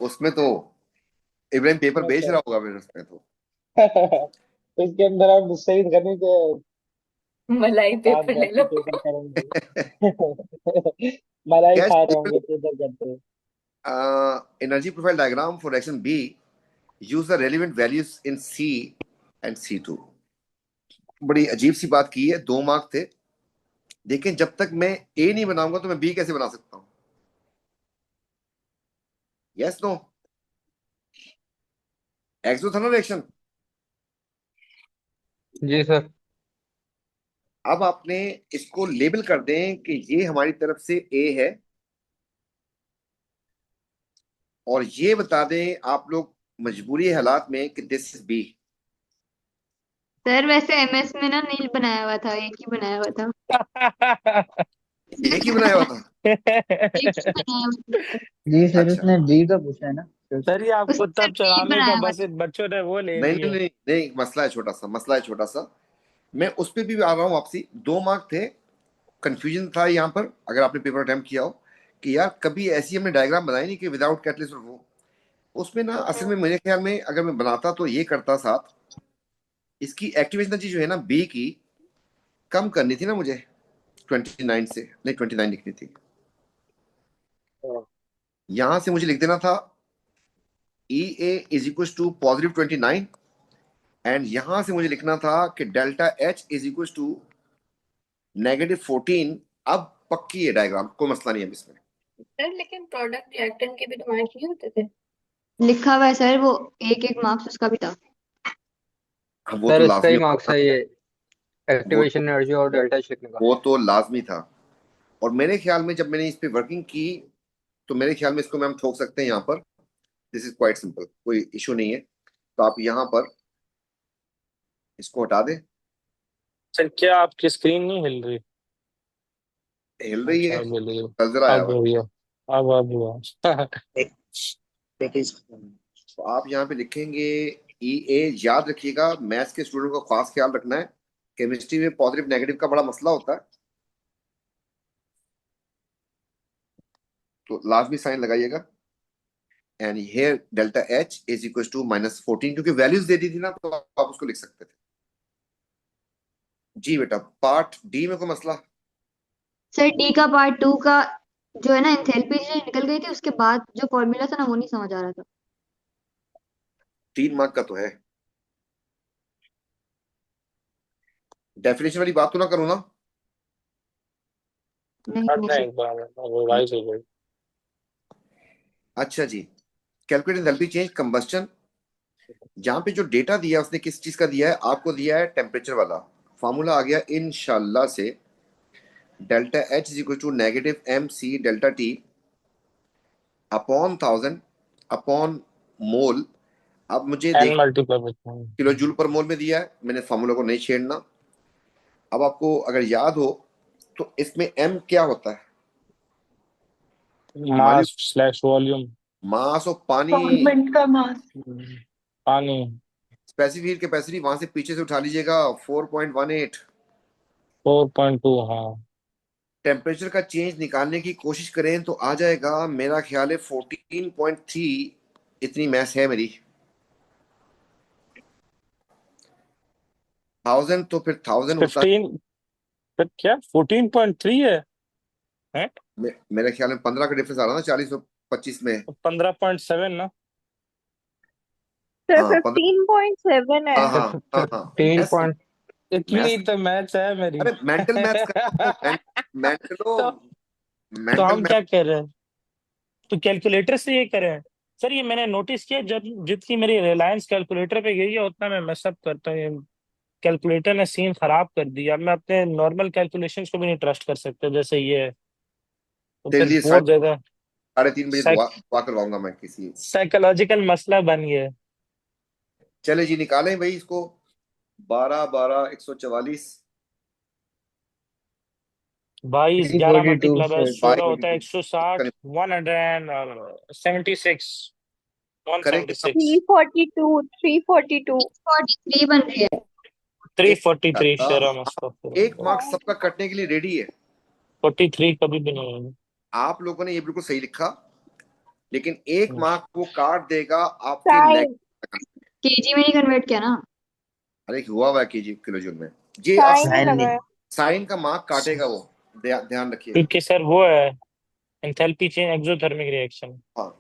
उसमें तो इब्राहिम पेपर बेच अच्छा। रहा होगा फिर उसमें तो। इसके अंदर आप सईद गनी के मलाई साथ पेपर ले बैठ के लो। पेपर करेंगे। मलाई कैश खा रहे होंगे पेपर करते। Energy profile diagram for action B, use the relevant values in C and सी2। बड़ी अजीब सी बात की है, 2 मार्क थे, लेकिन जब तक मैं ए नहीं बनाऊंगा तो मैं बी कैसे बना सकता हूँ? यस नो, एक्सो था ना रिएक्शन। जी सर। अब आपने इसको लेबल कर दें कि ये हमारी तरफ से ए है, और ये बता दें आप लोग मजबूरी हालात में कि दिस इज बी। सर वैसे एमएस में ना नील बनाया हुआ था, एक ही बनाया हुआ था। एक ही बनाया हुआ था। एक ही बनाया हुआ था। जी सर अच्छा, उसने बी का पूछा है ना सर। सर ये आपको उसने तब सिर्फ एक चढ़ाने का बनाया हुआ बस था। इन बच्चों ने वो ले नहीं नहीं लिए। नहीं नहीं, मसला है छोटा सा, मसला है छोटा सा। मैं उस पर भी आ रहा हूँ वापसी। 2 मार्क थे, कंफ्यूजन था यहाँ पर, अगर आपने पेपर अटेम्प्ट किया हो, कि यार कभी ऐसी हमने डायग्राम बनाई नहीं कि विदाउट कैटलिस्ट और वो, उसमें ना असल में मेरे ख्याल में अगर मैं बनाता तो ये करता साथ, इसकी एक्टिवेशन चीज जो है ना बी की, कम करनी थी ना मुझे, 29 से, नहीं 29 लिखनी थी। यहां से मुझे लिख देना था E A is equal to +29, and यहां से मुझे लिखना था कि delta H is equal to -14। अब पक्की है डायग्राम, कोई मसला नहीं है अब इसमें। सर लेकिन प्रोडक्ट रिएक्टेंट के भी तो मार्क्स नहीं होते थे। लिखा हुआ है सर, वो एक एक मार्क्स उसका भी था। हाँ, वो सर तो इसका लाजमी ही होता मार्क्स था। है ये, वो तो एक्टिवेशन एनर्जी और डेल्टा एच लिखने का। वो तो लाजमी था। और मेरे ख्याल में जब मैंने इस पे वर्किंग की, तो मेरे ख्याल में इसको मैम ठोक सकते हैं यहाँ पर। दिस इज क्वाइट सिंपल, कोई इशू नहीं है। तो आप यहाँ पर इसको हटा दें। सर क्या आपकी स्क्रीन नहीं हिल रही? हिल रही अच्छा है, अब हिल रही है। नजर आया अब हुआ है। हुई है। अब हुआ। एक एक इस तो आप यहाँ पे लिखेंगे ई ए। याद रखिएगा, मैथ्स के स्टूडेंट को खास ख्याल रखना है, केमिस्ट्री में पॉजिटिव नेगेटिव का बड़ा मसला होता है, तो लाजमी साइन लगाइएगा। And here delta H is equal to -14, क्योंकि वैल्यूज दे दी थी ना, तो आप उसको लिख सकते थे। जी बेटा, पार्ट डी में कोई मसला? सर टी का पार्ट 2 का जो है ना एंथैल्पी जो निकल गई थी, उसके बाद जो फॉर्मूला था ना वो नहीं समझ आ रहा था। 3 मार्क का तो है। डेफिनेशन वाली बात तो ना करो ना। नहीं नहीं करना है सर। एक बार, रिवाइज हो गई। अच्छा जी, कैलकुलेट एंथैल्पी चेंज कंबस्टन जहां पे जो डेटा दिया है उसने किस चीज का दिया है, आपको दिया है टेम्परेचर वाला। फार्मूला आ गया इंशाल्लाह से, delta H is equal to negative M C delta T upon 1000 upon mole. अब मुझे एन देख, मल्टीप्लाई विथ किलो जूल पर मोल में दिया है, मैंने फार्मूला को नहीं छेड़ना। अब आपको अगर याद हो तो इसमें एम क्या होता है, मास स्लैश वॉल्यूम। मास ऑफ पानी। सॉल्वेंट का मास। पानी। स्पेसिफिक हीट कैपेसिटी वहां से पीछे से उठा लीजिएगा 4.18। 4.2। हाँ। टेम्परेचर का चेंज निकालने की कोशिश करें तो आ जाएगा, मेरा ख्याल है 14.3, इतनी मैस है मेरी। 1000 तो फिर 1000 होता है। 15। फिर क्या 14.3 है? हैं? मेरे ख्याल में 15 का डिफरेंस आ रहा ना 40 और 25 में। 15.7 ना? सर हाँ 15। 15.7 है। हाँ हाँ हाँ हाँ। तीन मैथ्स पॉइंट इतनी तो मैथ्स है मेरी। अरे मेंटल मैथ्स कर मेंटलो तो तो मेंटल हम मैथ। क्या कर रहे हैं? तो कैलकुलेटर से ये करें? सर ये मैंने नोटिस किया, जब जितनी मेरी रिलायंस कैलकुलेटर पे गई है उतना मैं मैसअप करता हूँ। ये कैलकुलेटर ने सीन खराब कर दिया। अब मैं अपने नॉर्मल कैलकुलेशंस को भी नहीं ट्रस्ट कर सकता जैसे ये है। तो तेरे फिर लिए बहुत ज्यादा 3:30 बजे दुआ दुआ करवाऊंगा मैं किसी। साइकोलॉजिकल मसला बन गया है। चले जी निकालें भाई इसको। 12 12 144। 22 11 342 मल्टीप्लाई बाय सर 16 होता है 342। 160। 176। करें कितना? 176। 342 342। 43 बन रही है। 343 इंशाल्लाह शर्म एक मार्क्स सबका कटने के लिए रेडी है। 43 कभी भी नहीं होगी। आप लोगों ने ये बिल्कुल सही लिखा, लेकिन एक मार्क वो काट देगा आपके साइन नेगेटिव। केजी में नहीं कन्वर्ट किया ना? अरे हुआ हुआ केजी किलो जूल में। ये अब साइन ही साइन नहीं। लगाया। साइन का मार्क काटेगा वो, ध्यान रखिएगा। क्योंकि सर वो है एंथैल्पी चेंज एक्सोथर्मिक रिएक्शन। हाँ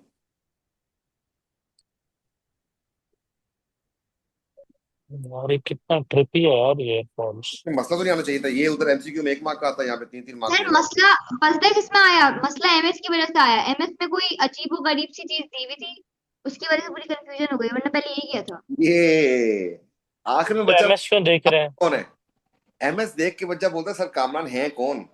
और ये कितना ट्रिपी है यार ये फॉर्म्स। मसला तो नहीं आना चाहिए था, ये उधर एमसीक्यू में 1 मार्क का आता है, यहाँ पे 3 3 मार्क सर दे रहा हूँ। मसला पता है किसमें आया? मसला एमएस की वजह से आया। एमएस में कोई अजीबो गरीब सी चीज दी हुई थी, उसकी वजह से पूरी कंफ्यूजन हो गई, वरना पहले यही किया था। ये आखिर में तो बच्चा एमएस क्यों देख रहे हैं? कौन है, एमएस देख के बच्चा बोलता है सर कामरान है कौन।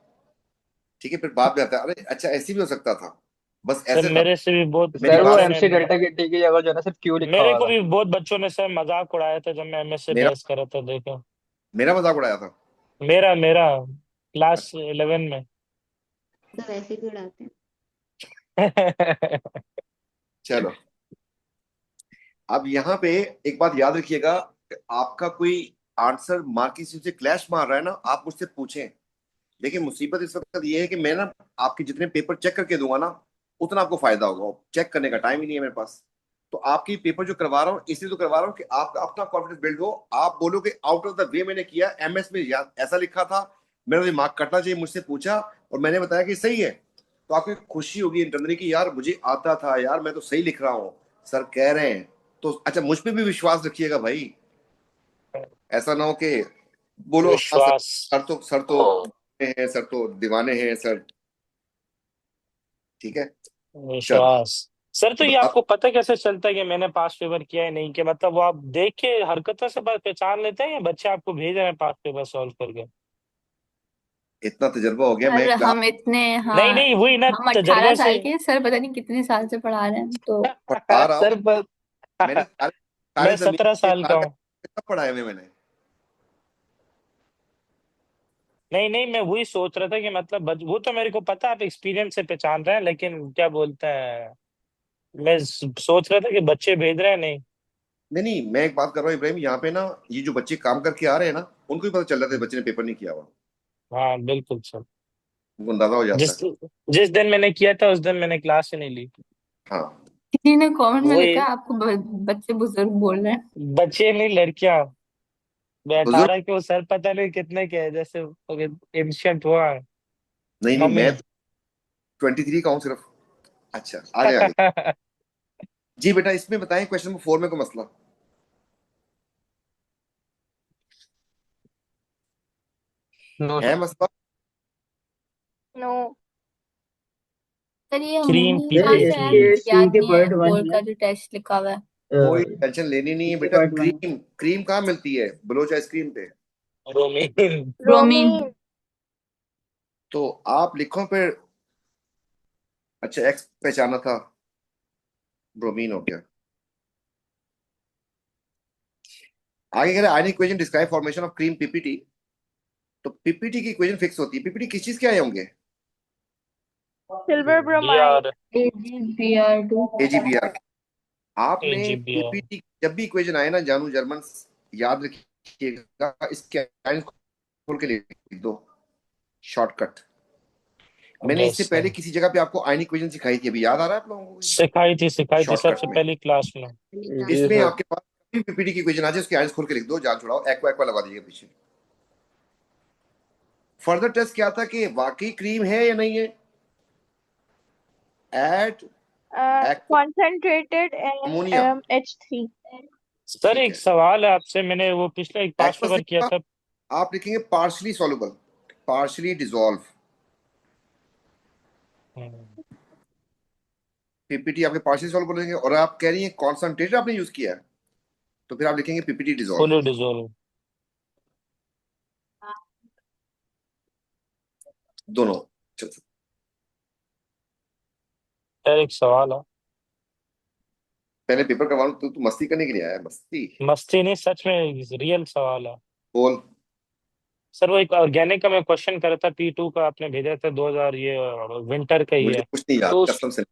ठीक है, फिर बाद में आता है अरे अच्छा ऐसे भी हो सकता था, बस सर ऐसे था। मेरे से भी बहुत मेरी सर वो बात बच्चों ने MC डेल्टा के टी की जगह जो है ना सिर्फ क्यू लिखा मेरे हुआ को था। भी बहुत बच्चों ने सर मजाक उड़ाया था जब मैं एमएस से मेरा बहस कर रहा था, देखो। मेरा मजाक उड़ाया था। मेरा मेरा क्लास 11 में। तो वैसे भी उड़ाते हैं। चलो अब यहाँ पे एक बात याद रखिएगा कि आपका कोई आंसर मार्किंग से क्लैश मार रहा है ना, आप मुझसे पूछें। देखिए मुसीबत इस वक्त ये है कि मैं ना आपके जितने पेपर चेक करके दूंगा ना, उतना आपको फायदा होगा। चेक करने का टाइम ही नहीं है मेरे पास। तो आपकी पेपर जो करवा रहा हूँ इसलिए तो करवा रहा हूँ कि आपका अपना कॉन्फिडेंस बिल्ड हो। आप बोलो कि आउट ऑफ द वे मैंने किया, एमएस में ऐसा लिखा था, मेरा दिमाग कटना चाहिए, मुझसे पूछा और मैंने बताया कि सही है, तो आपको एक खुशी होगी इंटरनली कि यार मुझे आता था यार, मैं तो सही लिख रहा हूँ, सर कह रहे हैं। तो अच्छा मुझ पे भी विश्वास रखिएगा भाई, ऐसा ना हो कि बोलो हाँ सर, विश्वास। सर तो हैं, सर तो दीवाने हैं सर। ठीक है चलो। विश्वास। सर तो तो ये अब आपको पता कैसे चलता है कि मैंने पास पेपर किया है नहीं? कि मतलब वो आप देख के हरकतों से पहचान लेते हैं या बच्चे आपको भेज रहे हैं पास पेपर सॉल्व करके? इतना तजुर्बा हो गया, मैं सर क्लास हम इतने, नहीं हाँ, नहीं वही ना हम 18 तजर्बे से। साल के, सर पता नहीं कितने साल से पढ़ा रहे हैं तो। पढ़ा रहा हूँ। सर पर मैंने सारे सारे मैं जमीन 17 के साल का कागज हूँ। सब पढ़ाए हुए मैंने। नहीं नहीं मैं वही सोच रहा था कि मतलब वो तो मेरे को पता आप एक्सपीरियंस से पहचान रहे हैं, लेकिन क्या बोलते हैं, मैं सोच रहा था कि बच्चे भेज रहे हैं नहीं। नहीं नहीं, मैं एक बात कर रहा हूँ इब्राहिम, यहाँ पे ना ये जो बच्चे काम करके आ रहे हैं ना, उनको भी पता चल रहा था बच्चे ने पेपर नहीं किया हुआ, हाँ बिल्कुल सर। उनको अंदाजा हो जाता जिस है। जिस दिन मैंने किया था उस दिन मैंने क्लास ही नहीं ली। हाँ किसी ने कमेंट में लिखा वही है आपको बच्चे बुजुर्ग बोल रहे हैं। बच्चे नहीं लड़कियां। मैं बुजुर्ग 18 के, वो सर पता नहीं कितने के हैं, जैसे एंशियंट हुआ है नहीं नहीं, मम्मी। मैं 23 का हूँ सिर्फ। अच्छा आगे आगे। जी बेटा इसमें बताएं क्वेश्चन नंबर 4 में को मसला नो है, मसला नो। सर ये क्रीम मूवी पी सर कहाँ के से है, इसके क्रीम। मुझे सी याद के नहीं है पार्ट 1 बोर्ड में का जो टेस्ट लिखा हुआ है। कोई टेंशन लेनी नहीं है बेटा। डिपार्टमेंट क्रीम क्रीम कहाँ मिलती है बलोच आइसक्रीम पे? ब्रोमीन। ब्रोमीन। bromine, तो आप लिखो फिर। अच्छा, एक्स पहचाना था, ब्रोमीन हो गया। आगे कह रहे आयनिक equation describe formation of cream PPT. तो पीपीटी की इक्वेशन फिक्स होती है। पीपीटी किस चीज के आए होंगे? silver bromide, BR. AgBr2। AGBR. आपने एजीबीआर। पीपीटी जब भी इक्वेशन आए ना जानू जर्मन, याद रखिएगा इसके आयन खोल के लिख दो, शॉर्टकट। मैंने यस इससे सर। पहले किसी जगह पे आपको आयन इक्वेशन सिखाई थी, अभी याद आ रहा है आप लोगों को? सिखाई थी शॉर्टकट सबसे में पहली क्लास में। जी इसमें सर। आपके पास पीपीटी की इक्वेशन आ जाए, उसके आयन खोल के लिख दो, जान छुड़ाओ, एक्वा एक्वा लगा दीजिए पीछे। फर्दर टेस्ट क्या था कि वाकई क्रीम है या नहीं है। Add aqua concentrated ammonia. H3. Sir ठीक एक है, सवाल है आपसे, मैंने वो पिछले एक पास्ट एक्वा पेपर किया था। आप लिखेंगे partially soluble, partially dissolve. PPT आपके पार्शली सॉल्युबल बोलेंगे, और आप कह रही हैं कॉन्सेंट्रेटेड आपने यूज किया है, तो फिर आप लिखेंगे पीपीटी डिसॉल्व। Fully dissolve. दोनों। चल, सर एक सवाल है। पहले पेपर करवाऊं तो तू मस्ती करने के लिए आया है? मस्ती मस्ती नहीं, सच में रियल सवाल है। बोल। सर वो एक ऑर्गेनिक का मैं क्वेश्चन कर रहा था, P2 का आपने भेजा था 2000, ये विंटर का ही मुझे है। कुछ नहीं याद, तो उस कसम से।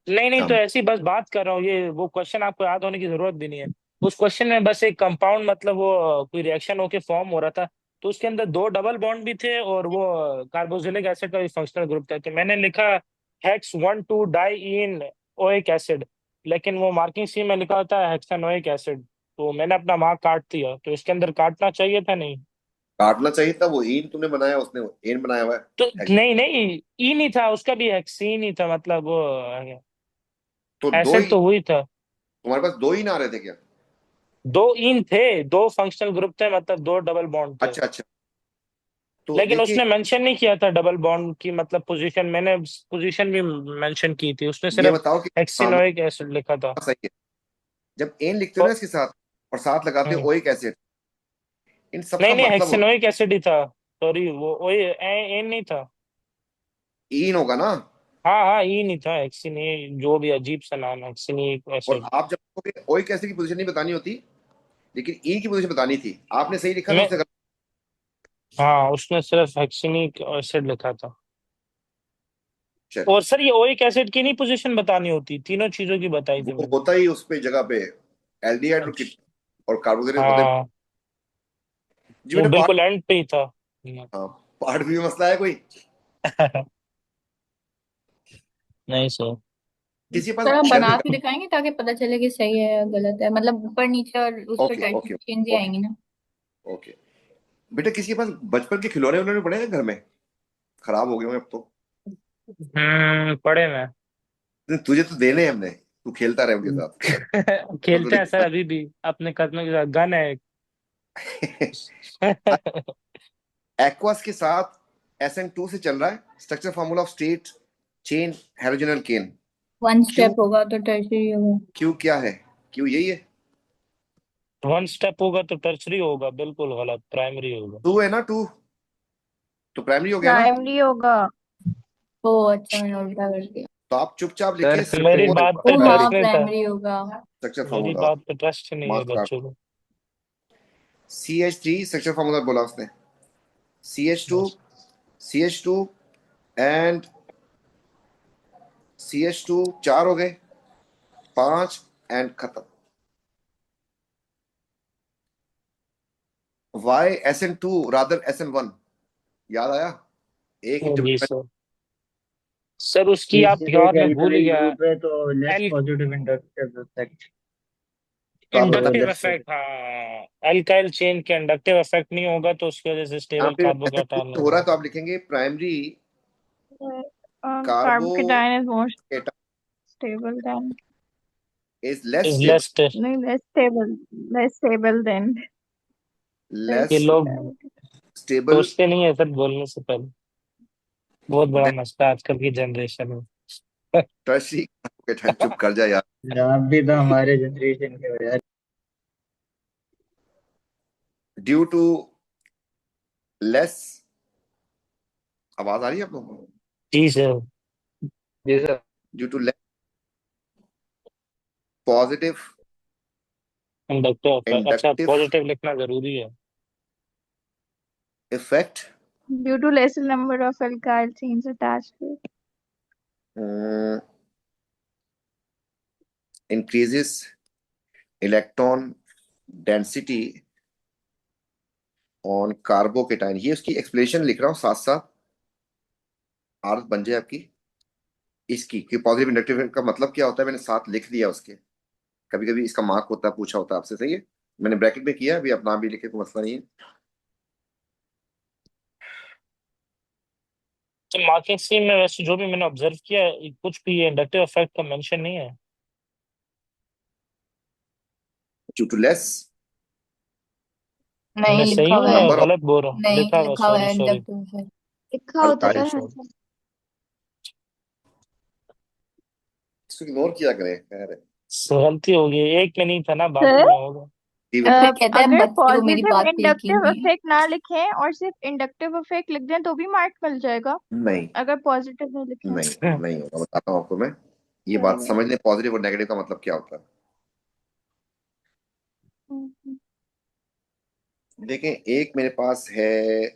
नहीं नहीं, तो काम ऐसी बस बात कर रहा हूँ, ये वो क्वेश्चन आपको याद होने की जरूरत भी नहीं है। उस क्वेश्चन में बस एक कंपाउंड, मतलब वो कोई रिएक्शन होके फॉर्म हो रहा था, तो उसके अंदर दो डबल बॉन्ड भी थे और वो कार्बोक्सिलिक एसिड का भी फंक्शनल ग्रुप था। तो मैंने लिखा हेक्स 1,2 डाई इन ओइक एसिड, लेकिन वो मार्किंग सी में लिखा होता है हेक्सानोइक एसिड। तो मैंने अपना मार्क काट दिया, तो इसके अंदर काटना चाहिए था नहीं? काटना चाहिए था, वो ईन तुमने बनाया, उसने वो एन बनाया हुआ तो है। नहीं नहीं, ई नहीं था, उसका भी हेक्सीन ही था, मतलब वो तो दो एसिड ही तो हुई था। तुम्हारे पास दो ही ना आ रहे थे क्या? दो इन थे, दो फंक्शनल ग्रुप थे, मतलब दो डबल बॉन्ड थे। अच्छा अच्छा, तो लेकिन देखिए उसने मेंशन नहीं किया था डबल बॉन्ड की, मतलब पोजीशन, मैंने पोजीशन भी मेंशन की थी, उसने ये सिर्फ बताओ कि हाँ हेक्सिनोइक एसिड लिखा था। सही है। जब एन लिखते हो ना तो इसके साथ, और साथ लगाते हो हम्म, ओइक एसिड, इन नहीं सबका नहीं, मतलब होता हेक्सिनोइक एसिड ही था। सॉरी, वो एन नहीं था। है ईन होगा ना। हाँ हाँ, ई नहीं था, हेक्सिनी जो भी अजीब सा नाम है, हेक्सिनिक और एसिड। आप जब ओइक एसिड की पोजीशन नहीं बतानी होती, लेकिन ईन की पोजीशन बतानी थी, आपने सही लिखा था, मैं उसने गलत। हाँ, उसने सिर्फ हेक्सिनिक एसिड लिखा था। चलिए, और सर ये ओइक एसिड की नहीं पोजीशन बतानी होती, तीनों चीजों की बताई थी वो मैंने। होता ही उस पे जगह पे एल्डिहाइड और अच्छा। और कार्बोहाइड्रेट होते हैं। हाँ, जी वो बेटा, पार्ट। बिल्कुल एंड पे ही था। हाँ, पार्ट भी मसला है कोई? नहीं सर। किसी के पास सर आप घर बना में? के दिखाएंगे ताकि पता चले कि सही है या गलत है, मतलब ऊपर नीचे और उस पर ओके टाइटल ओके चेंज ही ओके आएंगी ना। ओके। बेटा किसी के पास बचपन के खिलौने उलौने पड़े हैं घर में? खराब हो गए होंगे अब तो। पढ़े में। तुझे तो देने हैं हमने, तू खेलता रहे उनके साथ। और खेलते थोड़ी हैं सर अभी भी, अपने कदमों के साथ गन है एक। एक्वास के साथ SN2 से चल रहा है structure formula of straight chain halogenoalkane. One Q, step होगा तो टर्शियरी होगा। क्यू क्या है? क्यू यही है। वन स्टेप होगा तो टर्सरी होगा, बिल्कुल गलत, प्राइमरी होगा। टू है ना, टू तो प्राइमरी हो गया ना। primary होगा. ओ अच्छा, मैंने उल्टा कर दिया। तो आप चुपचाप सर लिखे मेरी सेकंड बात होगा पे ओ हाँ, ट्रस्ट नहीं था। प्राइमरी होगा। स्ट्रक्चर मेरी फॉर्मूला बात पे ट्रस्ट नहीं है मार्क्स काट। बच्चों को। CH3 स्ट्रक्चर फॉर्मूला बोला उसने। CH2, बस। CH2 एंड CH2 चार हो गए, पांच एंड खत्म। वाई SN2 रादर SN1, याद आया? एक जी इंटरमीडिएट। सर। सर उसकी आप एसिड यार, एक मैं भूल ही एल्काइल गया। ग्रुप है तो less L positive inductive effect. तो आप बता। इंडक्टिव लेस इफेक्ट, हाँ, एल्काइल चेन के इंडक्टिव इफेक्ट नहीं होगा, तो उसकी वजह से यहाँ स्टेबल पे SN2 कार्बोकैटायन नहीं हो रहा होगा। है तो आप लिखेंगे primary कार्बो Carboncation is more stable than. Is less is stable, less. No, less stable than ये लेस लोग स्टेबल सोचते नहीं है सर बोलने से पहले, बहुत बड़ा देन मसला है आजकल की जनरेशन में। टर्शरी कार्बोकेटाइन चुप कर जा यार। आप भी तो हमारे जनरेशन के हो यार। ड्यू टू लेस, आवाज आ रही है आप लोगों को? जी सर। जी sir. Due to less positive inductive, अच्छा इंडक्टिव पॉजिटिव लिखना जरूरी है। Effect Due to lesser number of alkyl chains attached to it. increases electron density on carbocation. ये उसकी एक्सप्लेनेशन लिख रहा हूँ साथ साथ, आदत बन जाए आपकी इसकी कि पॉजिटिव इंडक्टिव का मतलब क्या होता है, मैंने साथ लिख दिया उसके। कभी कभी इसका मार्क होता है, पूछा होता है आपसे, सही है, मैंने ब्रैकेट में किया, अभी अपना भी लिखे, कोई मसला नहीं है। तो मार्किंग स्कीम में वैसे जो भी मैंने ऑब्जर्व किया कुछ भी इंडक्टिव इफेक्ट का मेंशन नहीं है। ड्यू टू लेस नहीं मैं लिखा सही हूँ हुआ मैं है। नंबर ऑफ गलत बोल रहा हूँ? नहीं लिखा हुआ, लिखा हुआ सॉरी है सॉरी इंडक्टिव इफेक्ट। लिखा होता अल्काइल, सर सॉरी। आंसर। इसको इग्नोर किया करें, खैर है। गलती हो गई, एक में नहीं था ना, बाकी सर में होगा। फिर कहता है अगर बच्चे को मेरी पॉजिटिव बात पे यकीन इंडक्टिव नहीं है। इफेक्ट ना लिखें और सिर्फ इंडक्टिव इफेक्ट लिख दें तो भी मार्क मिल जाएगा, नहीं अगर पॉजिटिव नहीं लिखें। नहीं नहीं होगा, बताता हूँ आपको मैं। ये बात चलिए। समझ लें, पॉजिटिव और नेगेटिव का मतलब क्या होता है। हम्म, देखें, एक मेरे पास है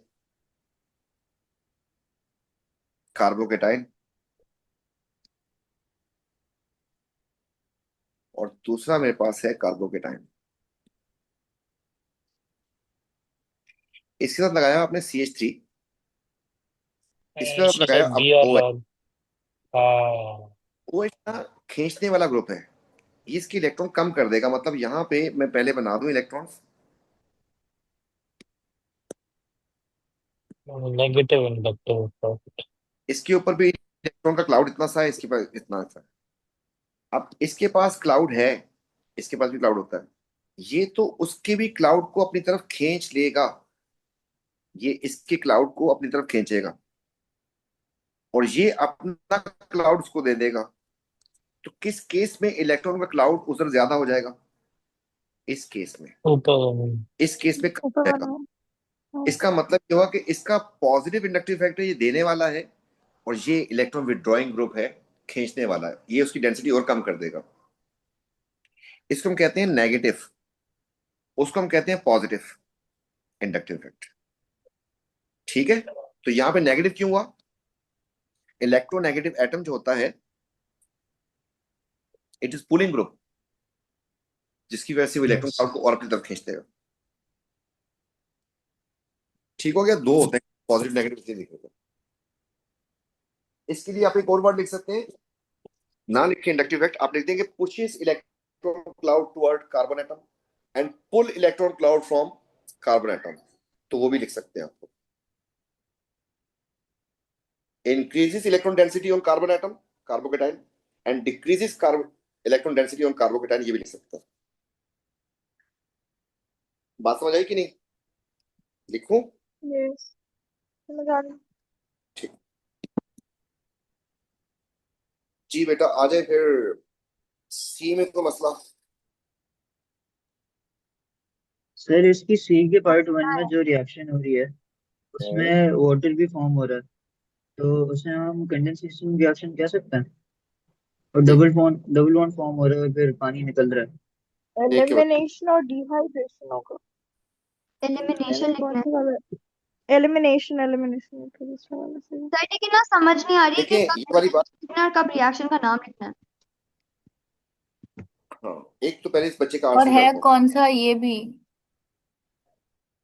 कार्बोकेटाइन और दूसरा मेरे पास है कार्बोकेटाइन। इसके साथ लगाया आपने CH3, इसके साथ इसके लगाया साथ अब बी आर OH। लॉग। हाँ। OH ना खींचने वाला ग्रुप है, ये इसकी इलेक्ट्रॉन कम कर देगा। मतलब यहाँ पे मैं पहले बना दूं इलेक्ट्रॉन्स, नेगेटिव इंडक्टिव इफेक्ट। इसके ऊपर भी इलेक्ट्रॉन का क्लाउड इतना सा है, इसके पास इतना सा है। अब इसके पास क्लाउड है, इसके पास भी क्लाउड होता है, ये तो उसके भी क्लाउड को अपनी तरफ खींच लेगा, ये इसके क्लाउड को अपनी तरफ खींचेगा और ये अपना क्लाउड उसको दे देगा। तो किस केस में इलेक्ट्रॉन का क्लाउड उधर ज्यादा हो जाएगा? इस केस में, ऊपर। इस केस में कम ऊपर हो वाला। जाएगा। हाँ। इसका मतलब ये हुआ कि इसका पॉजिटिव इंडक्टिव इफेक्ट है, ये देने वाला है, और ये इलेक्ट्रॉन विड्रॉइंग ग्रुप है, खींचने वाला है, ये उसकी डेंसिटी और कम कर देगा। इसको हम कहते हैं नेगेटिव, उसको हम कहते हैं पॉजिटिव इंडक्टिव इफेक्ट। ठीक है, तो यहां पे नेगेटिव क्यों हुआ? इलेक्ट्रोनेगेटिव एटम जो होता है, इट इज पुलिंग ग्रुप, जिसकी वजह से वो इलेक्ट्रॉन क्लाउड को और अपनी तरफ खींच देगा। ठीक हो गया, दो होते हैं पॉजिटिव नेगेटिव, इसलिए लिख देते हैं। इसके लिए आप एक और वर्ड लिख सकते हैं, ना लिखे इंडक्टिव इफेक्ट, आप लिख देंगे pushes electron cloud toward carbon atom and pull electron cloud from carbon atom, तो वो भी लिख सकते हैं आपको। Increases electron density on carbon atom, carbocation, and decreases carbon electron density on carbocation, ये भी लिख सकते हैं। बात समझ आई कि नहीं? लिखूं? यस, समझ आ रही। ठीक, जी बेटा आ जाए फिर। सी में तो मसला, सर इसकी सी के पार्ट 1 में जो रिएक्शन हो रही है उसमें वाटर भी फॉर्म हो रहा है, तो उसे हम कंडेंसेशन रिएक्शन कह सकते हैं। और डबल बॉन्ड फॉर्म हो रहा है, फिर पानी निकल रहा है। देख के बता। एलिमिनेशन और डिहाइड्रेशन होगा। एलिमिनेशन कौन लिखना सा वाला? एलिमिनेशन, एलिमिनेशन का दूसरा वाला सही। है सर, लेकिन ना समझ नहीं आ रही है कि देखिए कब ये वाली बात, लिखना है और कब रिएक्शन का नाम लिखना है। हाँ, एक तो पहले इस बच्चे का और आंसर है करता हूँ। कौन सा ये भी?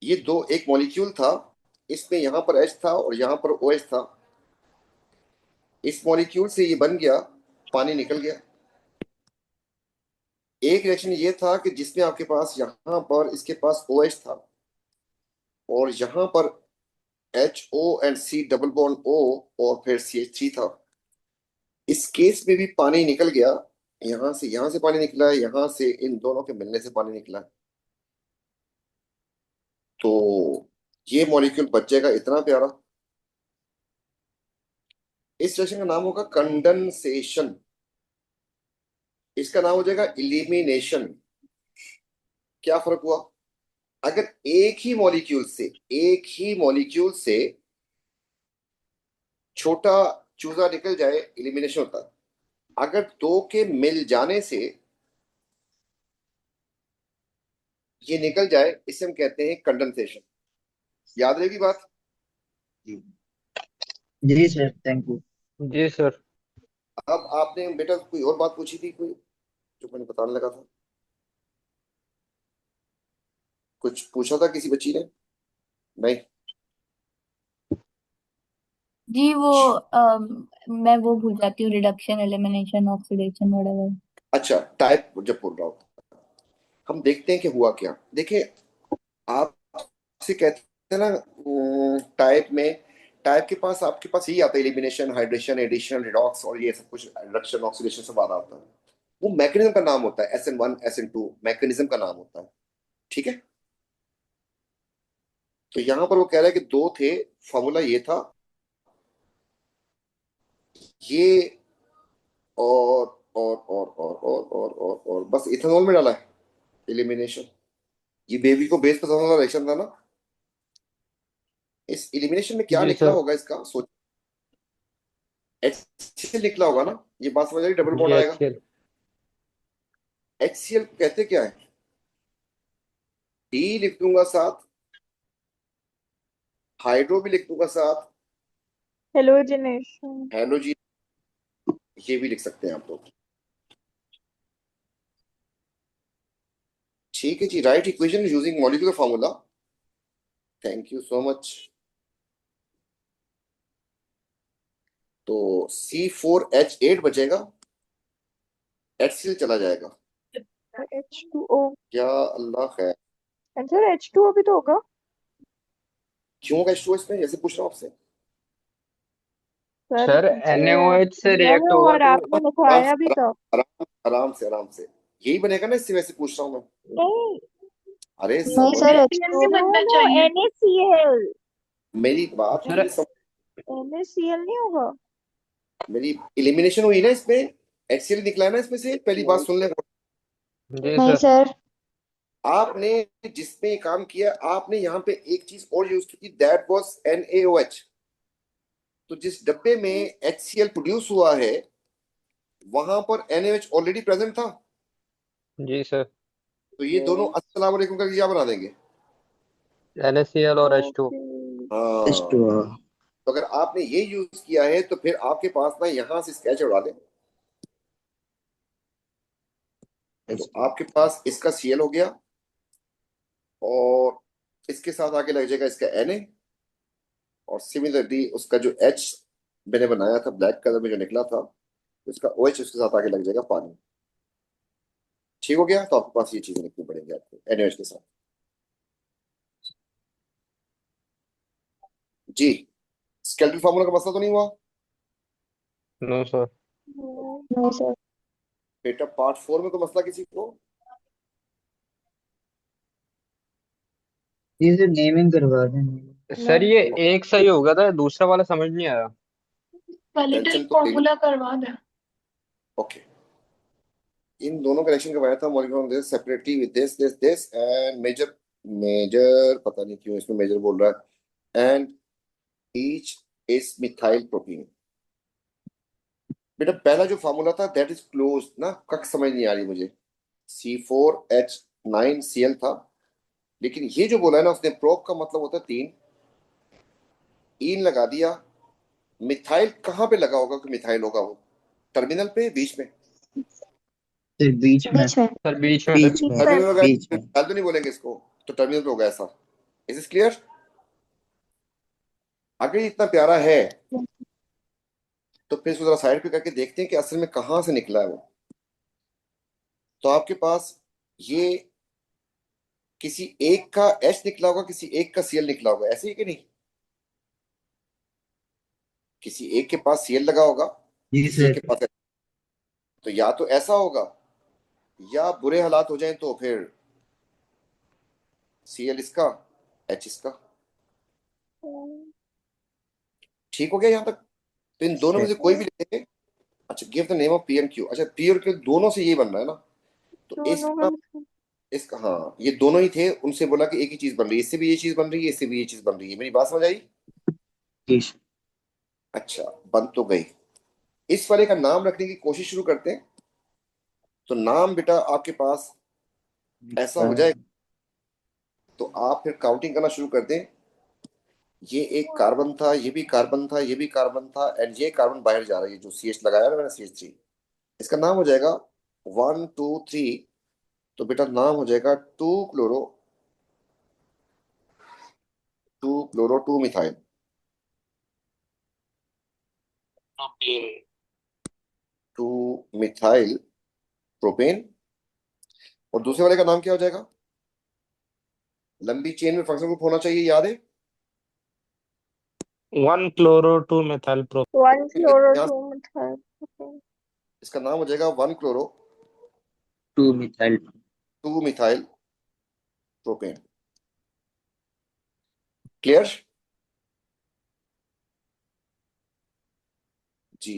ये दो, एक मॉलिक्यूल था, इसमें यहां पर H था और यहां पर OH था, इस मॉलिक्यूल से ये बन गया, पानी निकल गया। एक रिएक्शन ये था कि जिसमें आपके पास यहां पर इसके पास OH था और यहां पर HO&C डबल बॉन्ड O और फिर CH3 था। इस केस में भी पानी निकल गया, यहां से पानी निकला है, यहां से इन दोनों के मिलने से पानी निकला है। तो ये मॉलिक्यूल बच जाएगा इतना प्यारा। इस रिएक्शन का नाम होगा कंडेंसेशन। इसका नाम हो जाएगा इलिमिनेशन। क्या फर्क हुआ? अगर एक ही मॉलिक्यूल से छोटा चूजा निकल जाए, इलिमिनेशन होता है। अगर दो के मिल जाने से ये निकल जाए, इसे हम कहते हैं कंडेंसेशन। याद रहेगी बात? जी सर, थैंक यू। जी सर। अब आपने बेटा कोई और बात पूछी थी, कोई जो मैंने बताने लगा था? कुछ पूछा था किसी बच्ची ने? नहीं? जी वो मैं वो भूल जाती हूँ, रिडक्शन, एलिमिनेशन, ऑक्सीडेशन वगैरह। अच्छा, टाइप जब बोल रहा हूं, हम देखते हैं कि हुआ क्या। देखिए, आपसे कहते हैं ना, आपके पास यही आता है, एलिमिनेशन, हाइड्रेशन, एडिशन, रिडॉक्स और ये सब कुछ, रिडक्शन, ऑक्सीडेशन सब आ रहा होता है। वो मैकेनिज्म का नाम होता है, SN1 SN2 मैकेनिज्म का नाम होता है। ठीक है? तो यहां पर वो कह रहा है कि दो थे, फॉर्मूला ये था, ये और बस इथेनॉल में डाला है एलिमिनेशन। ये बेबी को बेस पसंद वाला रिएक्शन था ना। इस एलिमिनेशन में क्या जी निकला सर। होगा इसका सोच। HCl निकला होगा ना, ये बात समझ आ रही? डबल जी बॉन्ड आएगा। HCl। HCl कहते क्या है? डी लिख दूंगा साथ, हाइड्रो भी लिख दूंगा साथ, हेलोजिनेशन। हैलोजन ये भी लिख सकते हैं आप लोग। ठीक है जी, right equation using molecular formula. Thank you so much. तो C4H8 बचेगा, HCl चला जाएगा। H2O। क्या अल्लाह खैर। आंसर H2O भी तो होगा। क्यों का H2O इसमें, जैसे पूछ रहा हूँ आपसे? सर सर पीछे NaOH से दिया रिएक्ट है होगा और तो आपने आराम लिखवाया भी से था। आराम से यही बनेगा ना, इससे वैसे पूछ रहा हूँ मैं। नहीं, अरे नहीं सर, NaCl भी बनना चाहिए। NaCl। मेरी बात सर। पूरी NaCl नहीं होगा। मेरी इलिमिनेशन हुई ना इसमें, HCl निकला है ना इसमें से, पहली बात सुन ले। जी नहीं सर। सर। आपने जिसपे काम किया, आपने यहाँ पे एक चीज और यूज की थी, दैट वाज NaOH। तो जिस डब्बे में HCl प्रोड्यूस हुआ है, वहां पर NaOH ऑलरेडी प्रेजेंट था। जी सर। तो ये दोनों अस्सलाम वालेकुम करके क्या बना देंगे? NaCl और H2। ओके। हाँ। तो अगर आपने ये यूज किया है, तो फिर आपके पास ना यहां से स्केच उड़ा दे। तो आपके पास इसका Cl हो गया, और इसके साथ आगे लग जाएगा इसका Na, और सिमिलरली उसका जो H मैंने बनाया था ब्लैक कलर में जो निकला था, उसका OH उसके साथ आगे लग जाएगा पानी। ठीक हो गया? तो आपके पास ये चीजें लिखनी पड़ेंगी आपको NaOH के साथ। जी, स्केलेटल फार्मूला का मसला तो नहीं हुआ नो सर। नहीं सर। बेटा? पार्ट 4 में कोई मसला किसी को? ये सर नेमिंग करवा दें। सर ये एक सही हो गया था, दूसरा वाला समझ नहीं आया। टेंशन तो फॉर्मूला करवा दे। ओके, इन दोनों का रिएक्शन करवाया था molecule this separately with this and major पता नहीं क्यों इसमें मेजर बोल रहा है, and each is methyl protein. बेटा पहला जो फार्मूला था दैट इज क्लोज ना, कक समझ नहीं आ रही मुझे। C4H9Cl था, लेकिन ये जो बोला है ना उसने, प्रोप का मतलब होता है तीन, ईन लगा दिया। मिथाइल कहाँ पे लगा होगा कि मिथाइल होगा वो? टर्मिनल पे, बीच में? सर बीच में। बीच में। सर बीच में। बीच में। टर्मिनल होगा, बीच में। मिथाइल तो नहीं बोलेंगे इसको, तो टर्मिनल पे होगा ऐसा। Is it clear? अगर ये इतना प्यारा है, तो फिर इसको जरा साइड पे करके देखते हैं कि असल में कहाँ से निकला है वो। तो आपके पास ये किसी एक का H निकला होगा, किसी एक का Cl निकला होगा, ऐसे ही कि नहीं? किसी एक के पास Cl लगा होगा, जी किसी एक सर। के पास H। तो या तो ऐसा होगा, या बुरे हालात हो जाएं तो फिर Cl इसका, H इसका। ठीक हो गया यहाँ तक? तो इन दोनों में से कोई भी ले लेंगे, अच्छा, give the name of P and Q. अच्छा, पी और क्यू दोनों से ये बन रहा है ना, तो दोनों इसका का इसका हाँ, ये दोनों ही थे, उनसे बोला कि एक ही चीज बन रही है, इससे भी ये चीज बन रही है, इससे भी ये चीज बन रही है। मेरी बात समझ आई? जी अच्छा, बन तो गई। इस वाले का नाम रखने की कोशिश शुरू करते हैं। तो नाम बेटा आपके पास ऐसा हो जाए, तो आप फिर काउंटिंग करना शुरू कर दें। ये एक कार्बन था, ये भी कार्बन था, ये भी कार्बन था, एंड ये कार्बन बाहर जा रहा है, ये जो सी एच लगाया ना मैंने, CH3। इसका नाम हो जाएगा 1 2 3। तो बेटा नाम हो जाएगा 2 chloro 2 methyl. Propane. 2 methyl propane. और दूसरे वाले का नाम क्या हो जाएगा? लंबी चेन में फंक्शनल ग्रुप होना चाहिए, याद है? 1 chloro 2 methyl प्रोपेन। 1 chloro यहाँ 2 methyl। इसका नाम हो जाएगा 1 chloro 2 methyl 2 methyl propane. Clear? जी।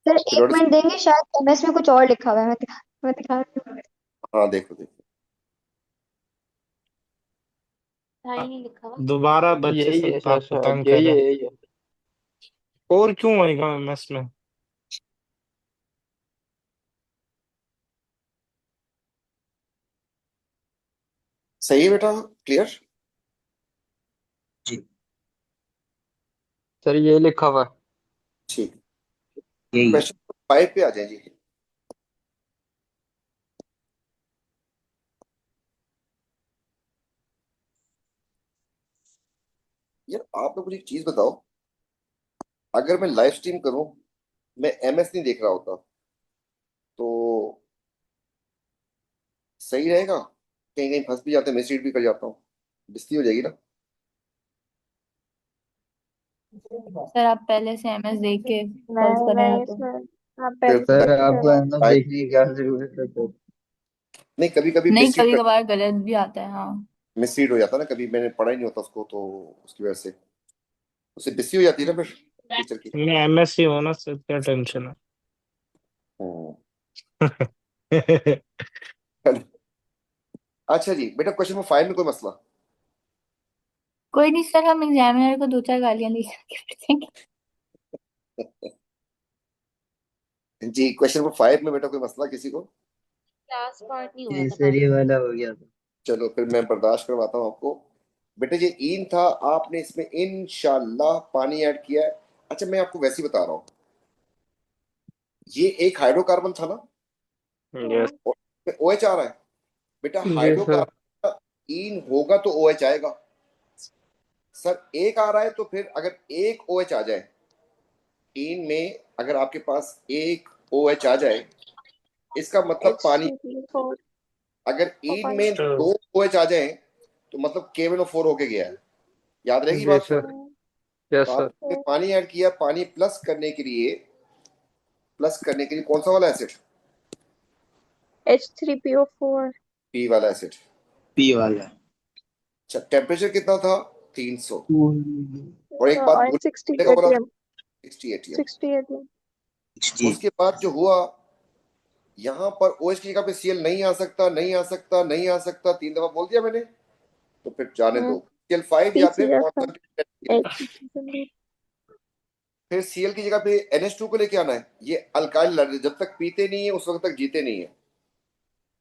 सर एक periodic- मिनट देंगे, शायद एमएस में कुछ और लिखा हुआ है, मैं दिखा रही हूँ। हाँ, देखो देखो। नहीं लिखा हुआ। दोबारा बच्चे यही है सब सर, आपको तंग यही कर है रहे हैं। यही है। और क्यों आएगा एमएस में? सही है बेटा? क्लियर? जी सर ये लिखा हुआ है। ठीक। यही है। क्वेश्चन 5 पे आ जाए जी। यार आप लोग मुझे एक चीज बताओ, अगर मैं लाइव स्ट्रीम करूं, मैं MS नहीं देख रहा होता, तो सही रहेगा? कहीं कहीं फंस भी जाते हैं, मिसरीड भी कर जाता हूँ, बेइज्जती हो जाएगी ना? सर आप पहले से एमएस देख के सॉल्व नहीं कर रहे हैं नहीं तो। सर, आप फिर पहले तो से सर देख के आपको करो। एमएस टाइम, देखने की क्या जरूरत है तो? नहीं कभी कभी नहीं, मिसरीड कभी कर, कभार गलत भी आता है, हाँ। मिसरीड हो जाता है ना, कभी मैंने पढ़ा ही नहीं होता उसको, तो उसकी वजह से उससे बेइज्जती हो जाती है ना फिर टीचर की। मैं एमएससी होना से क्या टेंशन हम्म। है? अच्छा जी बेटा, क्वेश्चन नंबर 5 में कोई मसला? कोई नहीं सर, हम एग्जामिनर को 2 4 गालियां दे के पूछेंगे। जी, क्वेश्चन नंबर 5 में बेटा कोई मसला किसी को? क्लास पार्ट नहीं हुआ जी था सर, ये वाला हो गया था। चलो फिर मैं बर्दाश्त करवाता हूँ आपको। बेटा ये ईन था, आपने इसमें इंशाल्लाह पानी ऐड किया है। अच्छा, मैं आपको वैसे ही बता रहा हूँ, ये एक हाइड्रोकार्बन था ना, यस। और OH आ रहा है। बेटा जी सर। हाइड्रोकार्बन ईन होगा तो OH आएगा। सर एक आ रहा है, तो फिर अगर एक OH आ जाए ईन में, अगर आपके पास एक OH आ जाए, इसका मतलब पानी। H3PO4 अगर और ईन पानी। में दो OH आ जाए, तो मतलब KMnO4 होके गया है। याद रहेगी जी बात? सर। तो यस सर। आपने पानी ऐड किया, पानी प्लस करने के लिए कौन सा वाला एसिड? H3PO4। पी वाला एसिड। पी वाला अच्छा, टेम्परेचर कितना था? 300। 2 और एक बात और भूल 60 का बोला, atm। 60 ATM। 60 atm। 60। उसके बाद जो हुआ, यहाँ पर OH की जगह पे Cl नहीं आ सकता, नहीं आ सकता, नहीं आ सकता, 3 दफा बोल दिया मैंने, तो फिर जाने दो। Cl5 या फिर PCF कॉन्सेंट्रेटेड। 80%। फिर Cl की जगह पे NH2 को लेके आना है। ये अल्काइल, जब तक पीते नहीं है उस वक्त तक जीते नहीं है।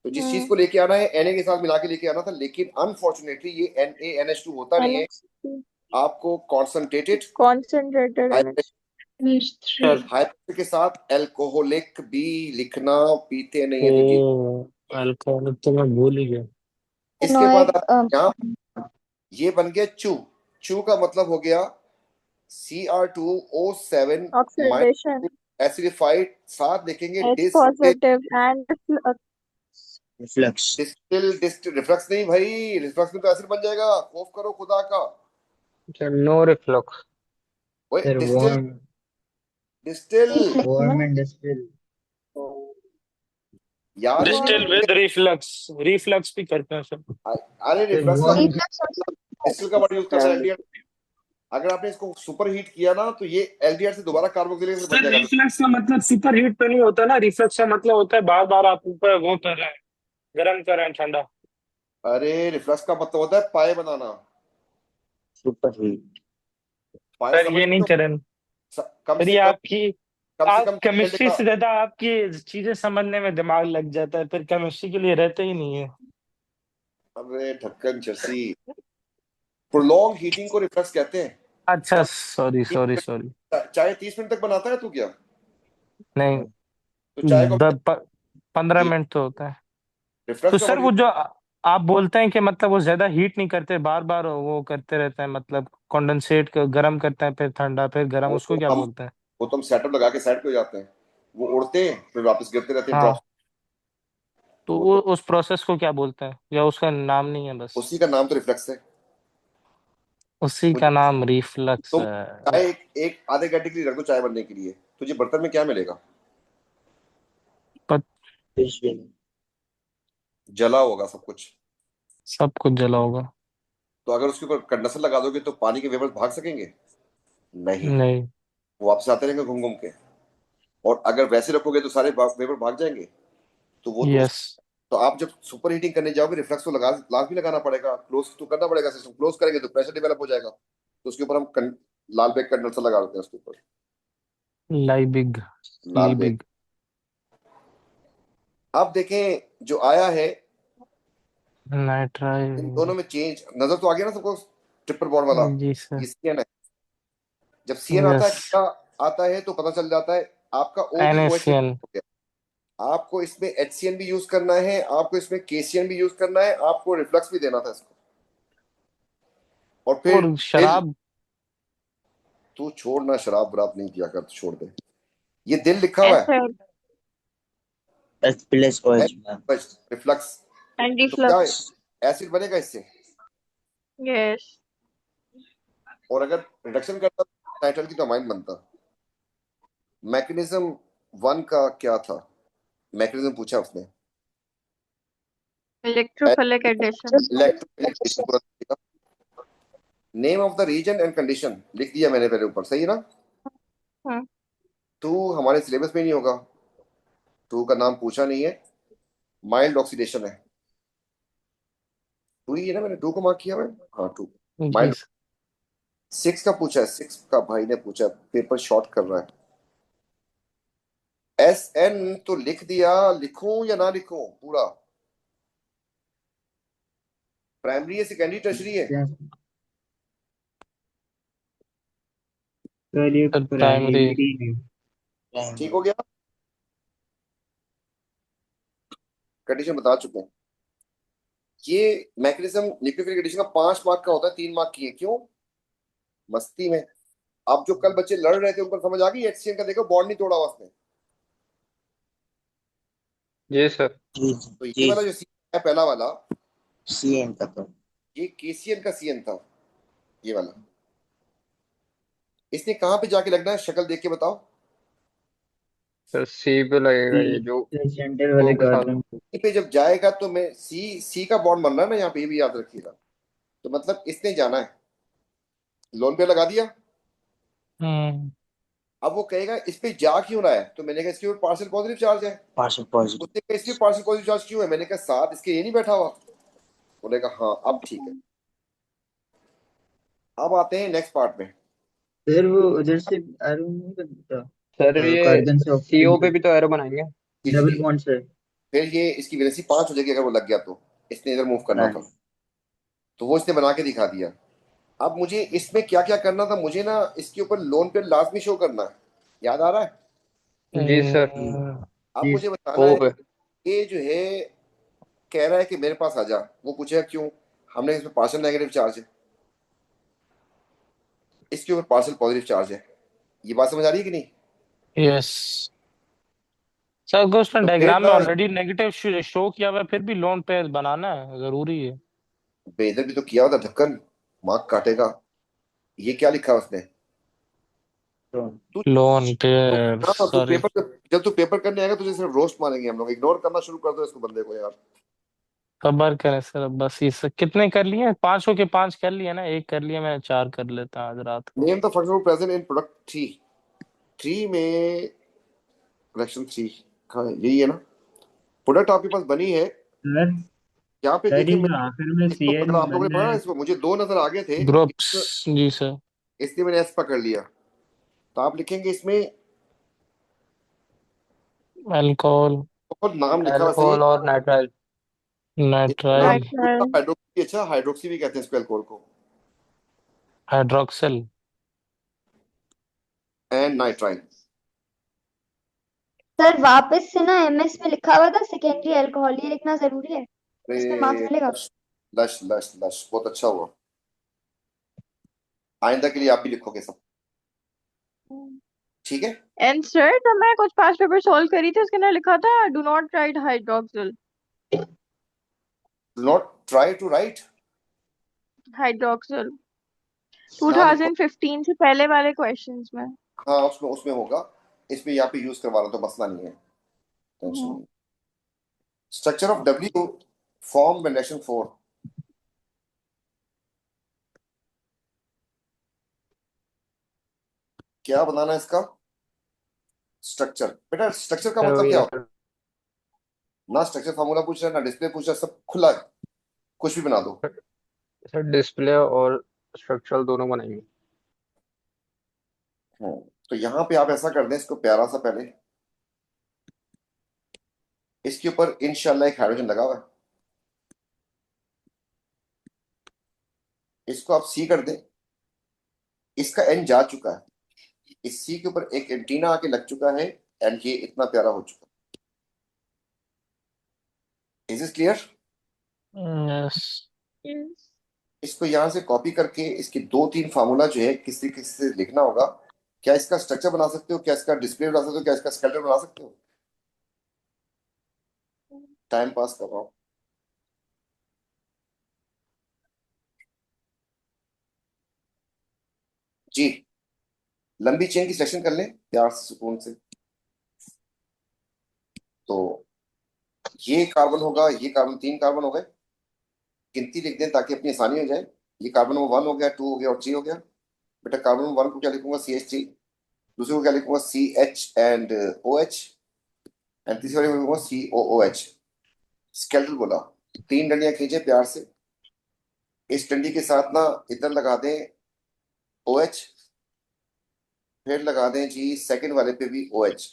तो जिस चीज को लेके आना है Na के साथ मिला के लेके आना था, लेकिन अनफॉर्चुनेटली ये NaNH2 होता नहीं है। NH3 आपको concentrated concentrated NH। Sir. Hyper के साथ एल्कोहलिक भी लिखना, पीते नहीं है तो जीत। ओ, अल्कोहल तो मैं भूल ही गया। इसके बाद Phenolic, आप यहाँ, ये बन गया चू। चू का मतलब हो गया Cr2O7 Oxidation एसिडिफाइड। साथ लिखेंगे H distil. positive and reflux distil reflux नहीं भाई, रिफ्लक्स में तो एसिड बन जाएगा, खौफ करो खुदा का। Sir no reflux. ओए सर डिस्टिल, वार्म डिस्टिल। लिखना वार्म एंड डिस्टिल। यार ये डिस्टिल नहीं, विद रिफ्लक्स। रिफ्लक्स भी करते हैं सर। अरे सर रिफ्लक्स का, वार्म reflux also डिस्टिल का वर्ड यूज करना है, system। इंडियन। अगर आपने इसको सुपर हीट किया ना तो ये एलडीआर से दोबारा कार्बोक्सिलिक एसिड बन सर जाएगा। रिफ्लक्स का मतलब सुपर हीट तो नहीं होता ना, रिफ्लक्स का मतलब होता है बार बार आप ऊपर वो कर रहे हैं, गर्म कर रहे हैं ठंडा। अरे रिफ्लक्स का मतलब होता है पाए बनाना। Super heat. पाए सर समझ ये रहे नहीं हो? चरण। कम सर से ये कम, आपकी, कम से आप कम 3 घंटे केमिस्ट्री का। से ज्यादा आपकी चीजें समझने में दिमाग लग जाता है, फिर केमिस्ट्री के लिए रहते ही नहीं है। अरे ढक्कन जर्सी, प्रोलॉन्ग हीटिंग को रिफ्लक्स कहते हैं। अच्छा चाहे सॉरी सॉरी सॉरी। चाहे 30 मिनट तक बनाता है तू क्या? नहीं, तो चाय को 15 मिनट तो होता है। तो रिफ्लक्स का सर वो मतलब, जो आप बोलते हैं कि मतलब वो ज्यादा हीट नहीं करते, बार बार वो करते रहते हैं, मतलब कंडेंसेट गर्म करते हैं फिर ठंडा फिर गर्म, वो उसको तो क्या हम बोलते हैं? वो तो हम सेटअप लगा के साइड पे हो जाते हैं, वो उड़ते हैं फिर वापस गिरते रहते हैं ड्रॉप। हाँ, तो वो वो तो उस प्रोसेस को क्या बोलते हैं, या उसका नाम नहीं है बस? उसी का नाम तो रिफ्लक्स है। उसी का मुझे नाम रिफ्लक्स तुम है। चाय एक आधे घंटे के लिए रख दो चाय बनने के लिए, तुझे बर्तन में क्या मिलेगा? पर फिश भी नहीं। जला होगा सब कुछ। सब कुछ जला होगा। तो अगर उसके ऊपर कंडेंसर लगा दोगे तो पानी के वेपर्स भाग सकेंगे? नहीं, नहीं। वो वापस आते रहेंगे घूम घूम के। और अगर वैसे रखोगे तो सारे वेपर भाग जाएंगे। तो वो तो यस। तो आप जब सुपर हीटिंग करने जाओगे रिफ्लेक्स तो लास्ट भी लगाना पड़ेगा, क्लोज तो करना पड़ेगा सिस्टम। क्लोज करेंगे तो प्रेशर डेवलप हो जाएगा, तो उसके ऊपर हम लाल बेग कंडेंसर लगा देते हैं उसके ऊपर। लाइबिग। लाल बेग। लीबिग। आप देखें जो आया है, इन नाइट्राइल। दोनों में चेंज नजर तो आ गया ना सबको, ट्रिपल बॉन्ड वाला। जी सर। ये सीएन है। जब सीएन आता है, यस। क्या आता है तो पता चल जाता है आपका ओ भी OH NaCN। हो गया। आपको इसमें HCN भी यूज करना है, आपको इसमें KCN भी यूज करना है, आपको रिफ्लक्स भी देना था इसको। और फिर और दिल, शराब। तू छोड़ना, शराब वराब नहीं किया कर, तू छोड़ दे। ये दिल लिखा हुआ है, acid H plus O H ma'am. Reflux. And तो क्या रिफ्लक्स। एसिड बनेगा इससे? यस। और अगर रिडक्शन करता तो नाइट्राइल की तो अमाइन बनता। मैकेनिज्म 1 का क्या था? मैकेनिज्म पूछा उसने। Electrophilic addition. इलेक्ट्रिक पूरा लिखा। Name of the reagent and condition लिख दिया मैंने पहले ऊपर, सही है ना? हम्म। टू हमारे सिलेबस में नहीं होगा, टू का नाम पूछा नहीं है। माइल्ड ऑक्सीडेशन है, टू ही है ना, मैंने टू को मार्क किया मैं। हाँ टू। Ji mild. सर। 6 का पूछा है, 6 का भाई ने पूछा, पेपर शॉर्ट कर रहा है। SN तो लिख दिया, लिखूं या ना लिखूं पूरा? प्राइमरी है, सेकेंडरी, टर्शरी है? क्या सर ये सर प्राइमरी। प्राइमरी है। ठीक हो गया, कंडीशन बता चुके हैं। ये मैकेनिज्म न्यूक्लियोफिलिक एडिशन का 5 मार्क का होता है, 3 मार्क की है, क्यों? मस्ती में। अब जो कल बच्चे लड़ रहे थे उनको समझ आ गई HCN का, देखो बॉन्ड नहीं तोड़ा हुआ उसने। जी सर। जी तो ये जी वाला जो सी है पहला वाला, सी एन का तो। ये KCN का CN था, ये वाला। इसने कहाँ पे जाके लगना है, शक्ल देख के बताओ। सर सी पे लगेगा, ये जो सेंटर वाले ओ के साथ। कार्बन। सी पे जब जाएगा तो मैं सी सी का बॉन्ड बनना है ना यहाँ पे, ये भी याद रखिएगा। तो मतलब इसने जाना है, लोन पे लगा दिया। हम्म। अब वो कहेगा इस पे जा क्यों रहा है, तो मैंने कहा इसके ऊपर पार्शियल पॉजिटिव चार्ज है। Partial positive. उसने कहा इसके पार्शियल पॉजिटिव चार्ज क्यों है, मैंने कहा साथ इसके ये नहीं बैठा हुआ। बोलेगा हाँ अब ठीक है। अब आते हैं नेक्स्ट पार्ट में। फिर वो उधर से एरो नहीं बनता सर ये कार्बन से सीओ ऑक्सीजन पे पे, भी तो एरो बनाएंगे। जी जी डबल जी। बॉन्ड से। फिर ये इसकी वैलेंसी 5 हो जाएगी अगर वो लग गया तो। इसने इधर मूव करना था, राइट। तो वो इसने बना के दिखा दिया। अब मुझे इसमें क्या क्या करना था, मुझे ना इसके ऊपर लोन पे लाजमी शो करना है, याद आ रहा है? जी सर। अब जी मुझे बताना ओ है, पे। ये जो है कह रहा है कि मेरे पास आ जा। वो पूछेगा क्यों, हमने इसमें पार्शियल नेगेटिव चार्ज है, इसके ऊपर पार्शियल पॉजिटिव चार्ज है। ये बात समझ आ रही है कि नहीं? यस सर, अगर उसने तो फिर डायग्राम में ना ऑलरेडी नेगेटिव शो किया हुआ है, फिर भी लोन पे बनाना है, जरूरी है। बेइज्जत भी तो किया होता ढक्कन, मार्क काटेगा। ये क्या लिखा है उसने? तो तू लोन पे। तू हाँ, तू सॉरी। पेपर, जब तू पेपर करने आएगा तुझे सिर्फ रोस्ट मारेंगे हम लोग, इग्नोर करना शुरू कर दो इसको, बंदे को यार। खबर करें सर, बस ये कितने कर लिए? 5 के 5 कर लिए ना, एक कर लिया मैंने, 4 कर लेता आज रात को। Name the function present in product three. Three में कलेक्शन थ्री कहाँ है? यही है ना, प्रोडक्ट आपके पास बनी है। सर यहाँ पे सर देखिए ये जो आखिर में इसको सी एच पकड़ा, आप लोगों ने बन पकड़ा रहा ना है। इसको, मुझे दो नजर आगे थे ग्रुप्स, जी सर। इसलिए मैंने एस पकड़ लिया। तो आप लिखेंगे इसमें अल्कोहल, बहुत नाम लिखा वैसे अल्कोहल और नाइट्राइल। नाइट्राइल, नाम नाइट्राइल। हाइड्रोक्सी, अच्छा हाइड्रोक्सी भी कहते हैं इसको, अल्कोहल को, हाइड्रोक्सिल। And nitrile. सर वापस से ना एमएस में लिखा हुआ था सेकेंडरी अल्कोहल, ये लिखना जरूरी है, इसमें मार्क्स अरे मिलेगा। लश लश लश लश, बहुत अच्छा हुआ। आइंदा के लिए आप भी लिखोगे सब, ठीक है। एंड सर जब मैं कुछ पास्ट पेपर सॉल्व करी थी उसके अंदर लिखा था do not write hydroxyl. Not try to write, hydroxyl ना लिखो। 2015 से पहले वाले क्वेश्चंस में। हाँ उसमें उसमें होगा, इसमें यहाँ पे यूज करवा रहा हूं तो मसला नहीं है, टेंशन नहीं। Structure of W form variation 4। क्या बनाना है इसका स्ट्रक्चर? बेटा स्ट्रक्चर का सर मतलब वही क्या है होता सर। है? ना स्ट्रक्चर फार्मूला पूछ रहा है, ना डिस्प्ले पूछ रहा है, सब खुला है, कुछ भी बना दो। सर डिस्प्ले और स्ट्रक्चरल दोनों बनाएंगे। तो यहाँ पे आप ऐसा कर दें इसको प्यारा सा, पहले इसके ऊपर इंशाल्लाह एक हाइड्रोजन लगा हुआ है, इसको आप सी कर दें। इसका एन जा चुका है, इस सी के ऊपर एक एंटीना आके लग चुका है, एंड ये इतना प्यारा हो चुका है। Is is clear? यस। इसको यहां से कॉपी करके इसके दो तीन फार्मूला जो है किसी किसी से लिखना होगा। क्या इसका स्ट्रक्चर बना सकते हो, क्या इसका डिस्प्ले बना सकते हो, क्या इसका स्केलेटन बना सकते हो? टाइम पास कर रहा हूं। जी, लंबी चेन की सिलेक्शन कर लें प्यार से, सुकून से। तो ये कार्बन होगा, ये कार्बन, तीन कार्बन हो गए, गिनती लिख दें ताकि अपनी आसानी हो जाए। ये कार्बन नंबर 1 हो गया, 2 हो गया और 3 हो गया। बेटा कार्बन नंबर 1 को क्या लिखूंगा, CH3। दूसरे को क्या लिखूंगा, CH एंड OH। एंड तीसरे वाले को लिखूंगा COOH। स्केलेटल बोला, तीन डंडियां खींचे प्यार से, इस डंडी के साथ ना इधर लगा दें OH, फिर लगा दें जी सेकंड वाले पे भी OH।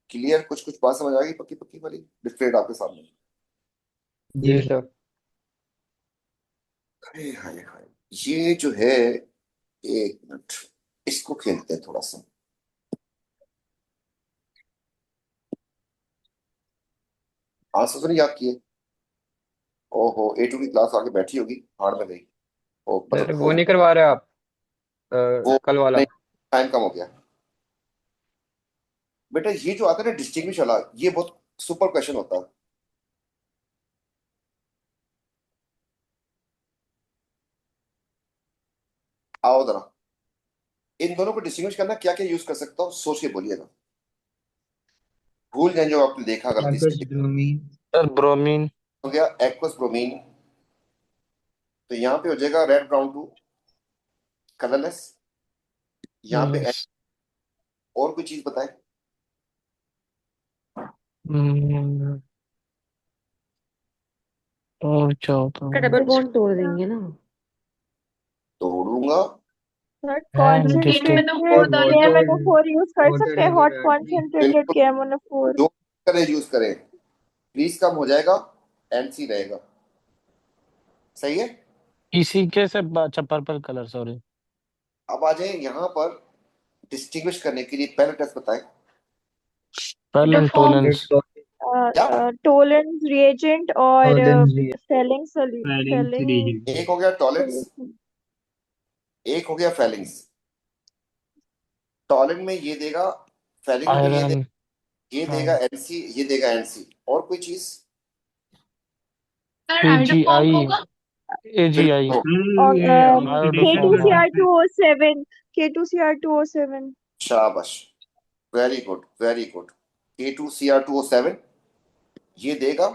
क्लियर? कुछ कुछ बात समझ आ गई पक्की पक्की वाली, डिस्प्लेड आपके सामने। जी सर। हाय हाय हाय, ये जो है, एक मिनट इसको खेलते हैं थोड़ा सा। आंसर तो नहीं याद किए? ओहो, A2 की क्लास आके बैठी होगी, हार में गई। ओ सर मतलब वो नहीं करवा रहे आप, वो कल वाला। नहीं, टाइम कम हो गया। बेटा ये जो आता है ना डिस्टिंग्विश वाला, ये बहुत सुपर क्वेश्चन होता है। आओ जरा, इन दोनों को डिस्टिंग्विश करना क्या क्या यूज कर सकता हूँ, सोच के बोलिएगा। भूल जाए जो आपने देखा गलती एक्वस से। ब्रोमीन। Sir bromine. हो गया एक्वस ब्रोमीन, तो यहाँ पे हो जाएगा रेड ब्राउन टू कलरलेस। यहाँ पे यस। और कोई चीज बताएं। और क्या होता का है? डबल बॉन्ड तोड़ देंगे ना। तोड़ूंगा। Sir and concentrated water, KMnO4 use कर वाटर सकते हैं, इज हॉट रेड नहीं। कॉन्सेंट्रेटेड बिल्कुल, KMnO4। जो करें यूज करें, प्लीज कम हो जाएगा, NC रहेगा। सही है। इसी के से अच्छा, पर्पल कलर, सॉरी। अब आ जाए यहाँ पर डिस्टिंग्विश करने के लिए पहला टेस्ट बताएं। पेल एंड टोलेंस। क्या? टोलेंस रिएजेंट और tolerance Fehling Fehling Fehling reagent. एक हो गया टॉलेंस, एक हो गया फेलिंग्स। टॉलेंट में ये देगा, फेलिंग में ये आयरन। देगा, ये देगा NC, ये देगा NC। और कोई चीज? AgI, AgI। और ये oxidation iodoform. Reaction. K2Cr2O7 K2Cr2O7। शाबाश, very good very good. K2Cr2O7 ये देगा,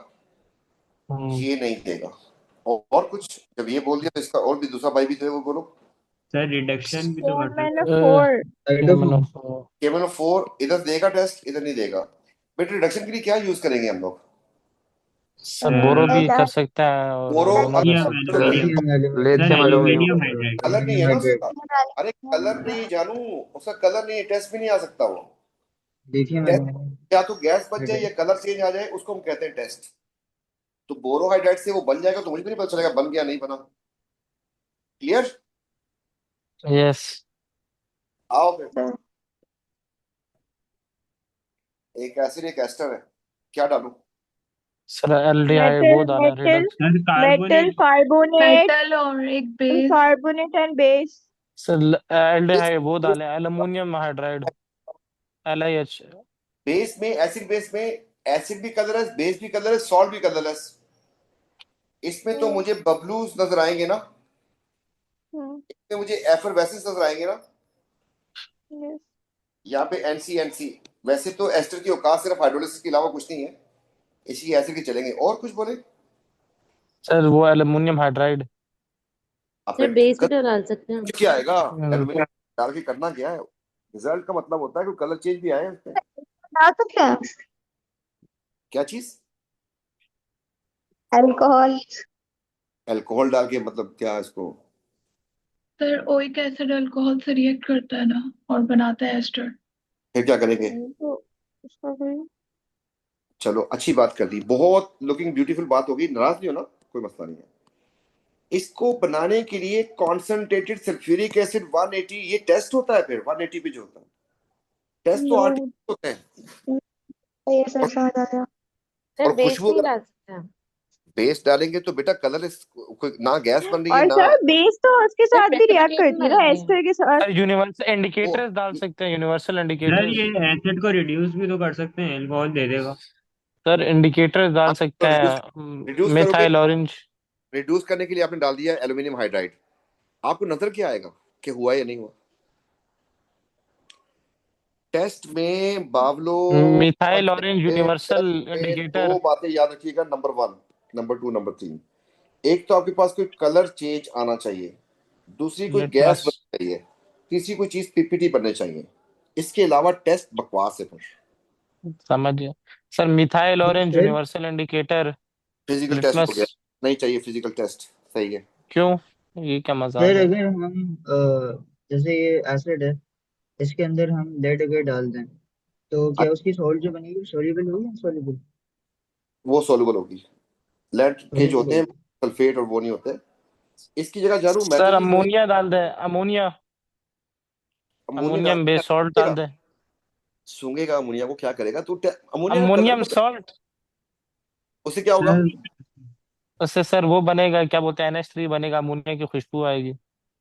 ये नहीं देगा। और कुछ जब ये बोल दिया तो इसका और भी दूसरा भाई भी तो है, वो बोलो। सर रिडक्शन भी तो कर सकते हैं। MnO4 हाइड्रोफोम। KMnO4 इधर देगा टेस्ट, इधर नहीं देगा। बट रिडक्शन के लिए क्या यूज करेंगे हम लोग? सर बोरो भी कर LR सकते हैं और बोरो दोनों कर लिथियम सकते हैं। Aluminium. Lithium sir lithium aluminium. Aluminium hydride. Colour नहीं है ना हाइड्रेट। उसका। अरे कलर नहीं जानू, उसका कलर नहीं है, टेस्ट भी नहीं आ सकता वो। लिथियम एल्यूमिनियम टेस्ट या तो गैस बच जाए या हाइड्रेट। कलर चेंज आ जाए, उसको हम कहते हैं टेस्ट। तो बोरोहाइड्राइड से वो बन जाएगा तो मुझे भी नहीं पता चलेगा बन गया नहीं बना। क्लियर? यस आओ फिर। एक एसिड एक एस्टर है, क्या डालूं? सर, एल्डिहाइड मेटल वो डालें metal Redux. Sir metal carbonate. Carbonate metal और एक base. Carbonate and base. Sir aldehyde वो डालें, एल्युमिनियम हाइड्राइड, LiH। बेस में, एसिड बेस में एसिड भी कलरलेस, बेस भी कलरलेस, सॉल्ट भी कलरलेस। इसमें तो मुझे बबलूज नजर आएंगे ना, इसमें मुझे एफरवेसेंस नजर आएंगे ना। यहाँ पे NC वैसे तो एस्टर की औकात सिर्फ हाइड्रोलिसिस के अलावा कुछ नहीं है, इसी एसिड के चलेंगे। और कुछ बोले? सर वो एल्युमिनियम हाइड्राइड। अब सर फिर बेस भी तो डाल सकते हैं। क्या आएगा? एल्यूमिनियम डाल के करना क्या है? रिजल्ट का मतलब होता है कि कलर चेंज भी आए उसमें। डाल सकते हैं क्या चीज? अल्कोहल। अल्कोहल डाल के मतलब क्या इसको? सर ओइक एसिड अल्कोहल से रिएक्ट करता है ना और बनाता है एस्टर। फिर क्या करेंगे? तो उसका कोई चलो अच्छी बात कर दी, बहुत लुकिंग ब्यूटीफुल बात होगी, नाराज नहीं हो ना, कोई मसला नहीं है। इसको बनाने के लिए कॉन्सेंट्रेटेड सल्फ्यूरिक एसिड 180, ये टेस्ट होता है फिर 180 पे जो होता है। टेस्ट तो नो आर्टिफिशियल होते हैं। ये सर और, समझ आ गया। सर और बेस खुशबू नहीं अगर डाल सकते हैं। बेस डालेंगे तो बेटा कलर ना गैस बन रही है और ना। सर बेस तो उसके सर साथ भी रिएक्ट प्रेसिपिटेशन करती है ना बनाएंगे। एस्टर के साथ। सर यूनिवर्सल वो इंडिकेटर्स डाल सकते हैं, यूनिवर्सल सर ये इंडिकेटर्स। एसिड को रिड्यूस भी तो कर सकते हैं, अल्कोहल दे देगा। सर इंडिकेटर्स डाल आप सकते तो हैं, रिड्यूस करोगे, मिथाइल ऑरेंज। रिड्यूस करने के लिए आपने डाल दिया एल्यूमिनियम हाइड्राइड, आपको नजर क्या आएगा कि हुआ या नहीं हुआ? टेस्ट में बावलो मिथाइल समझने ऑरेंज के यूनिवर्सल लिए इंडिकेटर। दो बातें याद रखिएगा, नंबर 1, नंबर 2, नंबर 3। एक तो आपके पास कोई कलर चेंज आना चाहिए, दूसरी कोई गैस लिटमस। बननी चाहिए, तीसरी कोई चीज PPT बननी चाहिए। इसके अलावा टेस्ट बकवास है। समझिए सर, मिथाइल ऑरेंज फिर यूनिवर्सल इंडिकेटर, फिजिकल टेस्ट हो लिटमस। गया, नहीं चाहिए फिजिकल टेस्ट, सही है। क्यों? ये क्या मजाक फिर है? अगर हम जैसे ये एसिड है, इसके अंदर हम लेड अगर डाल दें तो क्या उसकी सॉल्ट जो बनेगी सोल्यूबल होगी या सॉल्युबल? वो सोलुबल होगी। लेड के जो सोल्यूबल होते हैं होगी। सल्फेट और वो नहीं होते। इसकी जगह जानू मैं तो सर ये सूंघे, अमोनिया डाल दें, अमोनिया। अमोनिया अमोनियम डाल बेस सॉल्ट डाल सूंघेगा, दें। सूंघेगा अमोनिया को क्या करेगा तू? अमोनिया का कलर अमोनियम बदल, सॉल्ट। उससे क्या होगा? सर उससे सर वो बनेगा, क्या बोलते हैं, NH3 बनेगा, अमोनिया की खुशबू आएगी।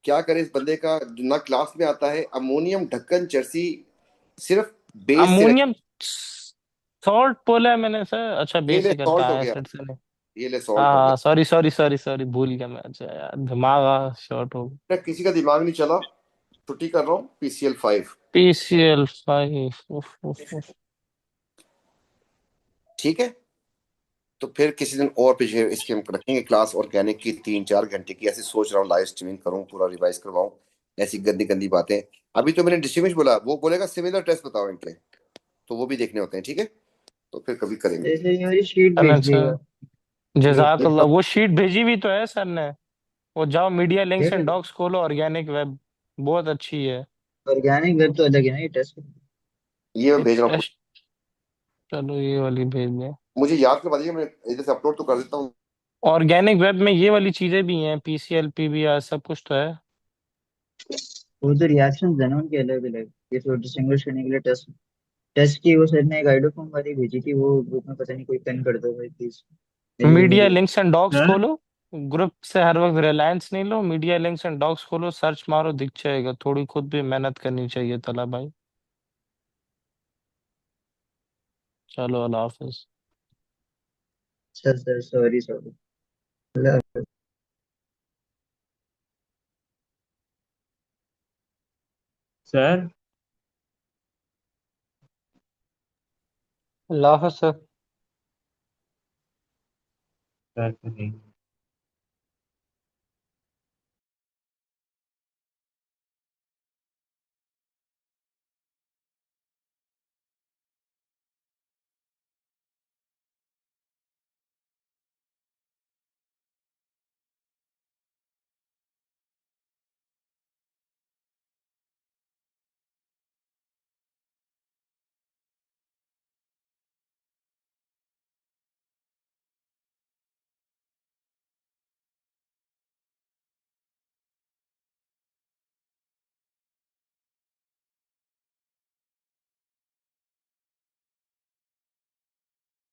क्या करे इस बंदे का, ना क्लास में आता है। अमोनियम ढक्कन चर्सी सिर्फ बेस से अमोनियम सॉल्ट बोला है मैंने सर, अच्छा ये बेस ले से करता सॉल्ट हो है, गया, एसिड से नहीं। ये ले सॉल्ट हो गया। हाँ सॉरी सॉरी सॉरी सॉरी, भूल गया मैं, अच्छा यार दिमाग शॉर्ट हो गया। किसी का दिमाग नहीं चला, छुट्टी कर रहा हूँ। PCl5, PCl5। ठीक है। तो फिर किसी दिन और पीछे इसके हम रखेंगे क्लास ऑर्गेनिक की, 3-4 घंटे की। ऐसे सोच रहा हूँ लाइव स्ट्रीमिंग करूँ, पूरा रिवाइज करवाऊँ, ऐसी गंदी गंदी बातें। अभी तो मैंने डिस्टिंग्विश बोला, वो बोलेगा सिमिलर टेस्ट बताओ इनके, तो वो भी देखने होते हैं, ठीक है। तो फिर कभी करेंगे। जैसे ये वाली शीट चलें भेज सर, दिएगा। जजाकल्ला। वो शीट भेजी भी तो है सर ने। वो जाओ मीडिया लिंक्स एंड फिर डॉक्स खोलो, ऑर्गेनिक वेब, बहुत अच्छी है। ऑर्गेनिक वेब तो अलग है ना, ये टेस्ट। ये मैं ये भेज रहा हूँ। टेस्ट, चलो ये वाली भेज दें। मुझे याद करवा दीजिए, मैं इधर से अपलोड तो कर देता हूँ। ऑर्गेनिक वेब में ये वाली चीजें भी हैं, PCl PBr सब कुछ तो है। वो तो रिएक्शन है ना उनके अलग अलग, ये तो डिस्टिंग्विश करने के लिए टेस्ट टेस्ट की वो सर ने एक आइडोफॉर्म वाली भेजी थी, वो ग्रुप में पता नहीं कोई पिन कर दो भाई प्लीज, मेरी भी media video. Links and docs sir खोलो। ग्रुप से हर वक्त रिलायंस नहीं लो, मीडिया लिंक्स एंड डॉक्स खोलो, सर्च मारो, दिख जाएगा। थोड़ी खुद भी मेहनत करनी चाहिए तला भाई। चलो अल्लाह हाफिज। Sir sir sorry sorry. Sir अल्लाह हाफ़िज़ सर। सर